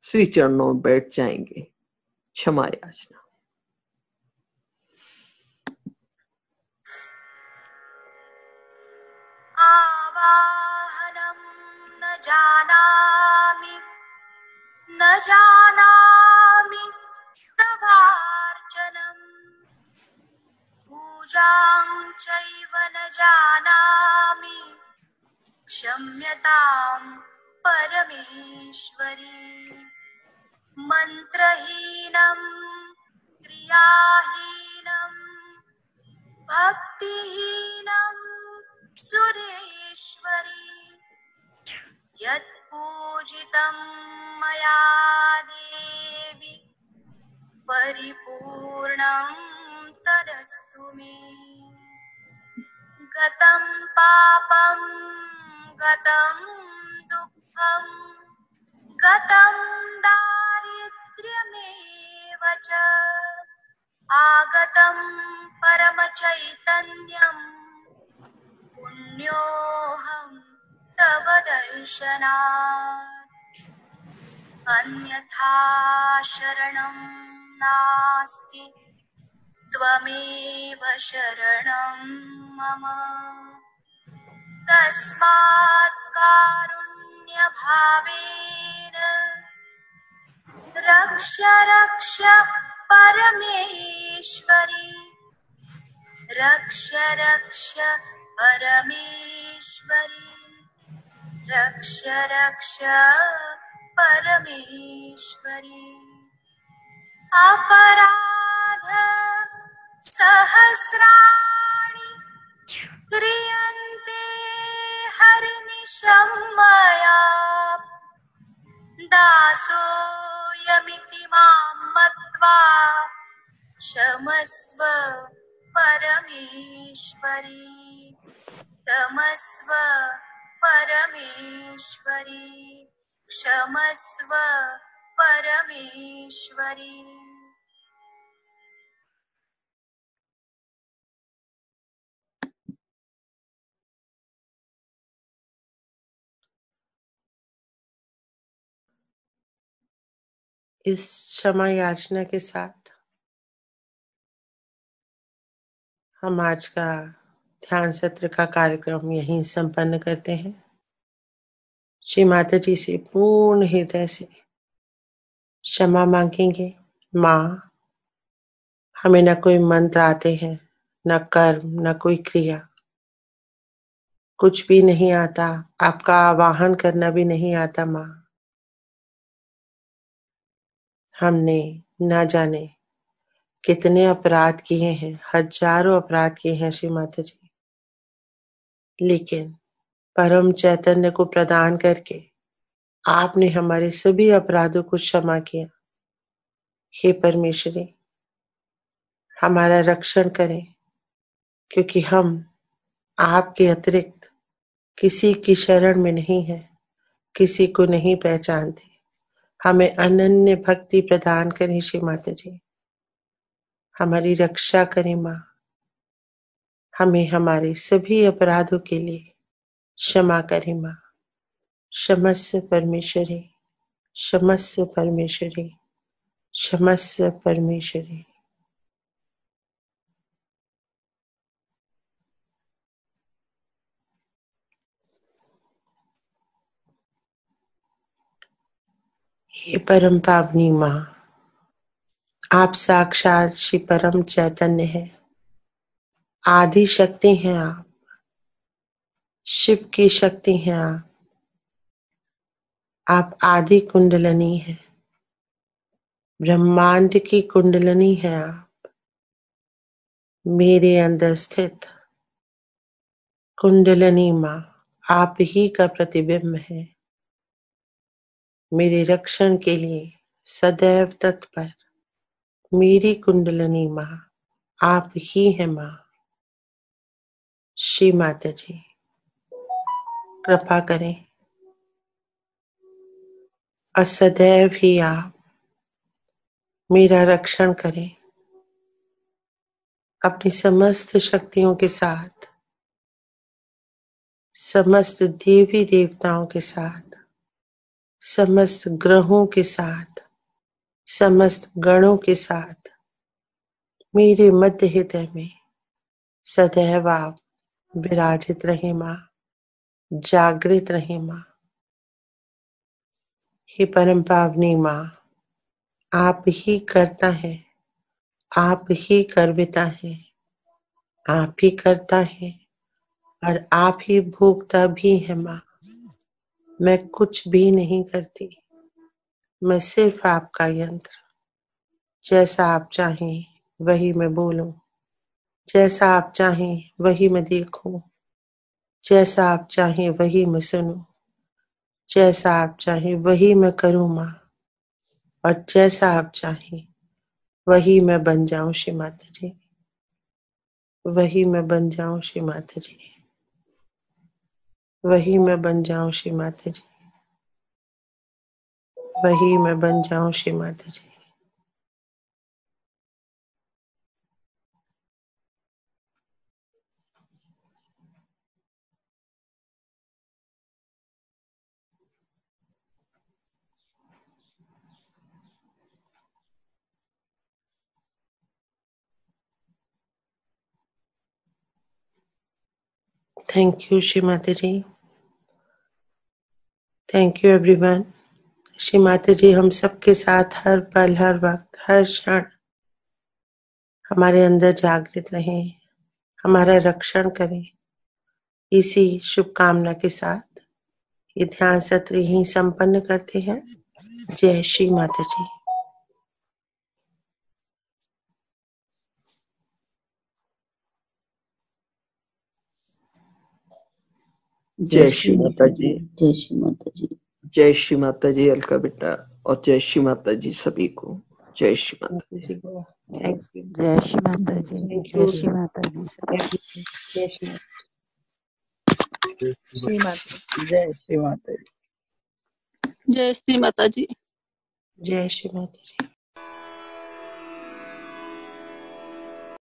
श्री चरणों में बैठ जाएंगे। क्षमा याचना। आवाहनं न जानामि न जानामि तवार्चनम् पूजां चैव न जानामि क्षम्यतां परमेश्वरी मन्त्रहीनं क्रियाहीनं भक्तिहीनं सुरेश्वरी यत्पूजितं मया देवी परिपूर्णं तदस्तु मे गतं पापं गतं दुःखं गतं दारिद्र्यमेव च आगतं परमचैतन्यं पुण्योऽहं तव दर्शनात् अन्यथा शरणं नास्ति त्वमेव शरणं मम तस्मात् कारुण्यभावेन रक्ष रक्ष परमेश्वरी रक्ष रक्ष परमेश्वरी रक्ष रक्ष परमेश्वरी अपराध सहस्राणि क्रियन्ते हरनिशं मया दासोऽयमिति मां मत्वा क्षमस्व परमेश्वरी क्षमस्व परमेश्वरी क्षमस्व परमेश्वरी इस क्षमा याचना के साथ हम आज का ध्यान सत्र का कार्यक्रम यहीं संपन्न करते हैं। श्री माता जी से पूर्ण हृदय से क्षमा मांगेंगे। माँ, हमें न कोई मंत्र आते हैं, न कर्म, न कोई क्रिया, कुछ भी नहीं आता, आपका आवाहन करना भी नहीं आता। माँ, हमने न जाने कितने अपराध किए हैं, हजारों अपराध किए हैं श्री माता जी, लेकिन परम चैतन्य को प्रदान करके आपने हमारे सभी अपराधों को क्षमा किया। हे परमेश्वरी, हमारा रक्षण करें, क्योंकि हम आपके अतिरिक्त किसी की शरण में नहीं है, किसी को नहीं पहचानते। हमें अनन्य भक्ति प्रदान करें श्री माता जी, हमारी रक्षा करें माँ। हमें हमारे सभी अपराधों के लिए क्षमा करें माँ। क्षमस्व परमेश्वरी, क्षमस्व परमेश्वरी, क्षमस्व परमेश्वरी। हे परम पावनी माँ, आप साक्षात श्री परम चैतन्य हैं, आदि शक्ति हैं आप, शिव की शक्ति हैं आप आदि कुंडलनी हैं, ब्रह्मांड की कुंडलनी हैं आप। मेरे अंदर स्थित कुंडलनी माँ आप ही का प्रतिबिंब है। मेरे रक्षण के लिए सदैव तत्पर मेरी कुंडलनी माँ आप ही हैं माँ। श्री माता जी, कृपा करें और सदैव ही आप मेरा रक्षण करें अपनी समस्त शक्तियों के साथ, समस्त देवी देवताओं के साथ, समस्त ग्रहों के साथ, समस्त गणों के साथ। मेरे मध्य हृदय में सदैव आप विराजित रहे माँ, जागृत रहे माँ। हे परम पावनी माँ, आप ही करता है, आप ही करविता है, आप ही करता है और आप ही भोगता भी है माँ। मैं कुछ भी नहीं करती, मैं सिर्फ आपका यंत्र। जैसा आप चाहें वही मैं बोलूं, जैसा आप चाहें वही मैं देखूं, जैसा आप चाहें वही मैं सुनूं, जैसा आप चाहें वही मैं करूं माँ, और जैसा आप चाहें वही मैं बन जाऊं श्री माता जी, वही मैं बन जाऊं श्री माता जी, वही मैं बन जाऊं श्री माता जी, वही मैं बन जाऊं श्री माता जी। Thank you Shri Mata ji, thank you everyone. Shri Mata जी हम सबके साथ हर पल, हर वक्त, हर क्षण हमारे अंदर जागृत रहें, हमारा रक्षण करें। इसी शुभकामना के साथ ये ध्यान सत्र यहीं संपन्न करते हैं। जय श्री माता जी। जय श्री माता जी। जय श्री माता जी। जय श्री माता जी अलका बेटा, और जय श्री माता जी सभी को। जय श्री माता जी। थैंक यू, जय श्री माता जी। थैंक जय यू, श्री माता जी। जय श्री माता। श्री माता, जय श्री माता जी। जय श्री माता जी। जय श्री माता जी।